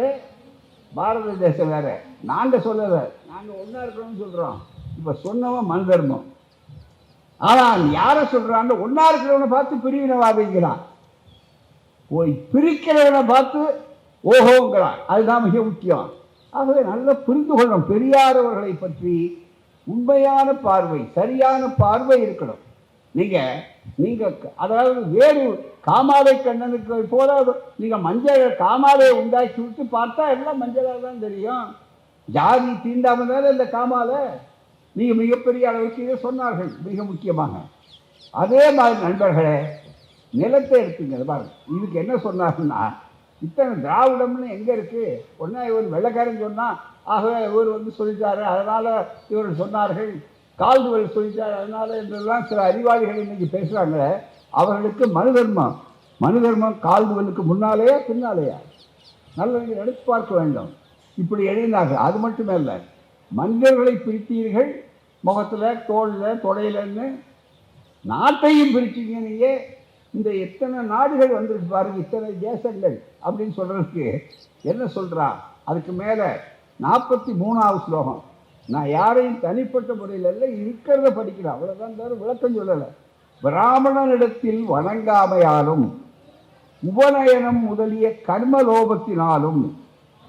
பாரத தேசம் வேற. நாங்க சொல்லல, நாங்க ஒன்னா இருக்கணும்னு சொல்றோம். இப்ப சொன்னவன் மனு தர்மம். ஆனா யார சொல்றாங்க, ஒன்னா இருக்கிறவனை பார்த்து பிரிவினவாதிங்கிறான், போய் பிரிக்கிறவனை பார்த்து ஓஹோங்கிறான். அதுதான் மிக முக்கியம். ஆகவே நல்ல புரிந்து கொள்ளணும். பெரியார் அவர்களை பற்றி உண்மையான பார்வை, சரியான பார்வை இருக்கணும். நீங்க அதாவது வேறு காமாலை கண்ணனுக்கு போல நீங்க மஞ்சள் காமாலையை உண்டாக்கி விட்டு பார்த்தா எல்லாம் மஞ்சளாக தான் தெரியும். ஜாதி தீண்டாம தானே இந்த காமாலை. நீங்க மிகப்பெரிய அளவுக்கு இதை சொன்னார்கள். மிக முக்கியமாக அதே மாதிரி நண்பர்களே, நிலத்தை எடுத்துங்க பாருங்க. இதுக்கு என்ன சொன்னாங்கன்னா, இத்தனை திராவிடம்னு எங்க இருக்கு, ஒன்னா இவர் வெள்ளைக்காரன் சொன்னா ஆகவே இவர் சொல்லிட்டாரு, அதனால இவர் சொன்னார்கள், கால்டுவெல் சொல்லிட்டார் அதனால என்றெல்லாம் சில அறிவாளிகள் இன்னைக்கு பேசுறாங்களே, அவர்களுக்கு மனு தர்மம் கால்டுவெலுக்கு முன்னாலேயா பின்னாலேயா நல்ல நீங்கள் எடுத்து பார்க்க வேண்டும். இப்படி எழுதினார்கள். அது மட்டுமே இல்லை, மனிதர்களை பிரித்தீர்கள், முகத்தில், தோளில், தொடையிலன்னு நாட்டையும் பிரிச்சிங்க நீங்க. இந்த எத்தனை நாடுகள் வந்துருக்கு பாருங்க, இத்தனை தேசங்கள் அப்படின்னு சொல்றதுக்கு என்ன சொல்றா? அதுக்கு மேல 43வது ஸ்லோகம். நான் யாரையும் தனிப்பட்ட முறையில் இல்லை, இருக்கிறத படிக்கிறேன், அவ்வளவுதான், தவிர விளக்கம் சொல்லலை. பிராமணனிடத்தில் வணங்காமையாலும் உபநயனம் முதலிய கர்மலோபத்தினாலும்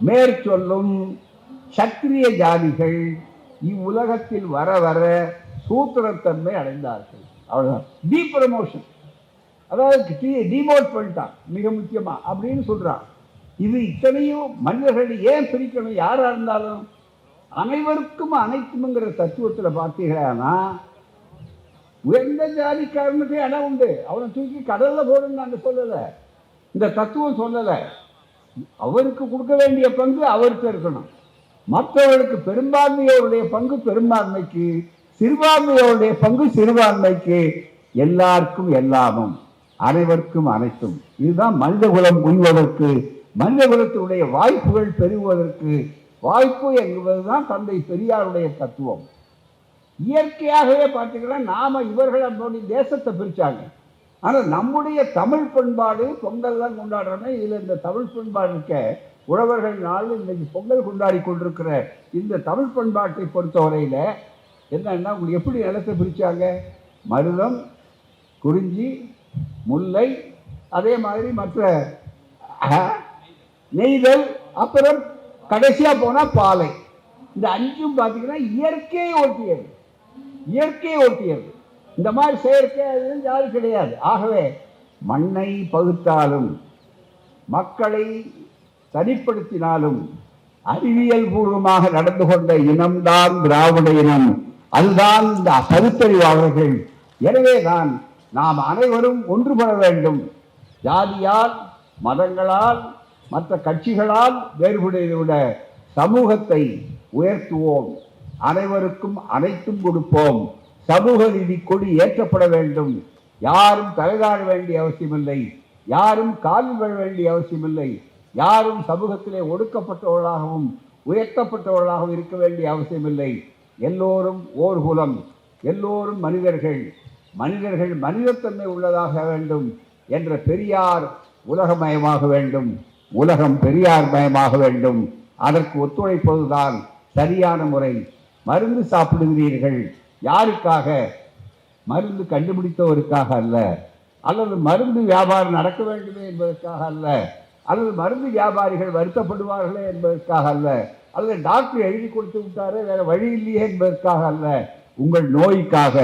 மேற்சொல்லும் சத்திரிய ஜாதிகள் இவ்வுலகத்தில் வர வர சூத்திரத்தன்மை அடைந்தார்கள். அவ்வளவுதான். டி ப்ரமோஷன், அதாவது டிமோட் பண்ணிட்டான் மிக முக்கியமா அப்படின்னு சொல்றான். இது இத்தனையும் மனிதர்கள் ஏன் பிரிக்கணும்? யாரா இருந்தாலும் அனைவருக்கும் அனைத்துங்கிற தத்துவத்தில் பார்த்தீங்கன்னா உயர்ந்த ஜாதிக்காரனுக்கு இடம் உண்டு, அவனை தூக்கி கடல்ல போடுன்னு நாங்கள் சொல்லலை, இந்த தத்துவம் சொல்லலை. அவருக்கு கொடுக்க வேண்டிய பங்கு அவருக்கு இருக்கணும். மற்றவர்களுக்கு பெரும்பான்மையோருடைய பங்கு பெரும்பான்மைக்கு, சிறுபான்மையோருடைய பங்கு சிறுபான்மைக்கு, எல்லாருக்கும் எல்லாமும், அனைவருக்கும் அனைத்தும். இதுதான் மனித குலம் உய்வதற்கு, மனித குலத்தினுடைய வாய்ப்புகள் பெருகுவதற்கு வாய்ப்பு என்பதுதான் தந்தை பெரியாருடைய தத்துவம். இயற்கையாகவே பார்த்தீங்கன்னா நாம இவர்கள் அப்படி தேசத்தை பிரிச்சாங்க. ஆனால் நம்முடைய தமிழ் பண்பாடு பொங்கல் தான் கொண்டாடுறோமே. இதில் இந்த தமிழ் பண்பாடு இருக்க உழவர்கள் நாள் இன்னைக்கு பொங்கல் கொண்டாடி கொண்டிருக்கிற இந்த தமிழ் பண்பாட்டை பொறுத்தவரையில் என்னன்னா, உங்களுக்கு எப்படி நிலத்தை பிரித்தாங்க? மருதம், குறிஞ்சி, முல்லை, அதே மாதிரி மற்ற நெய்தல், அப்புறம் கடைசியாக போனால் பாலை. இந்த அஞ்சும் பார்த்தீங்கன்னா இயற்கையை ஒட்டியது, இயற்கையை ஒட்டியது. இந்த மாதிரி செயற்கை ஜாதி கிடையாது. ஆகவே மண்ணை பகுத்தாலும் மக்களை தனிப்படுத்தினாலும் அறிவியல் பூர்வமாக நடந்து கொண்ட இனம்தான் திராவிட இனம். அதுதான் இந்த பகுத்தறிவாளர்கள். எனவே தான் நாம் அனைவரும் ஒன்றுபட வேண்டும். ஜாதியால், மதங்களால், மற்ற கட்சிகளால் வேறுபடுவதை விட சமூகத்தை உயர்த்துவோம். அனைவருக்கும் அனைத்தும் கொடுப்போம். சமூக நீதி கொடி ஏற்றப்பட வேண்டும். யாரும் தலைதாழ வேண்டிய அவசியமில்லை, யாரும் காலில் விழ வேண்டிய அவசியமில்லை, யாரும் சமூகத்திலே ஒடுக்கப்பட்டவர்களாகவும் உயர்த்தப்பட்டவர்களாகவும் இருக்க வேண்டிய அவசியமில்லை. எல்லோரும் ஓர் குலம், எல்லோரும் மனிதர்கள், மனிதர்கள் மனிதத்தன்மை உள்ளதாக வேண்டும் என்ற பெரியார் உலகமயமாக வேண்டும், உலகம் பெரியார் மயமாக வேண்டும். அதற்கு ஒத்துழைப்பதுதான் சரியான முறை. மருந்து சாப்பிடுகிறீர்கள், யாருக்காக? மருந்து கண்டுபிடித்தவருக்காக அல்ல, அல்லது மருந்து வியாபாரம் நடக்க வேண்டுமே என்பதற்காக அல்ல, அல்லது மருந்து வியாபாரிகள் வருத்தப்படுவார்களே என்பதற்காக அல்ல, அல்லது டாக்டர் எழுதி கொடுத்து விட்டாரே வேற வழி இல்லையே என்பதற்காக அல்ல, உங்கள் நோய்க்காக.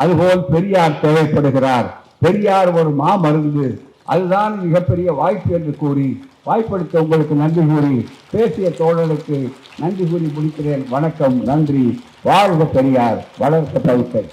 அதுபோல் பெரியார் தேவைப்படுகிறார். பெரியார் ஒரு மருந்து, அதுதான் மிகப்பெரிய வாய்ப்பு என்று கூறி வாய்ப்படுத்த உங்களுக்கு நன்றி கூறி, பேசிய தோழருக்கு நன்றி கூறி முடிக்கிறேன். வணக்கம், நன்றி. வாழ்க பெரியார், வளர்க்க தவிர்க்க.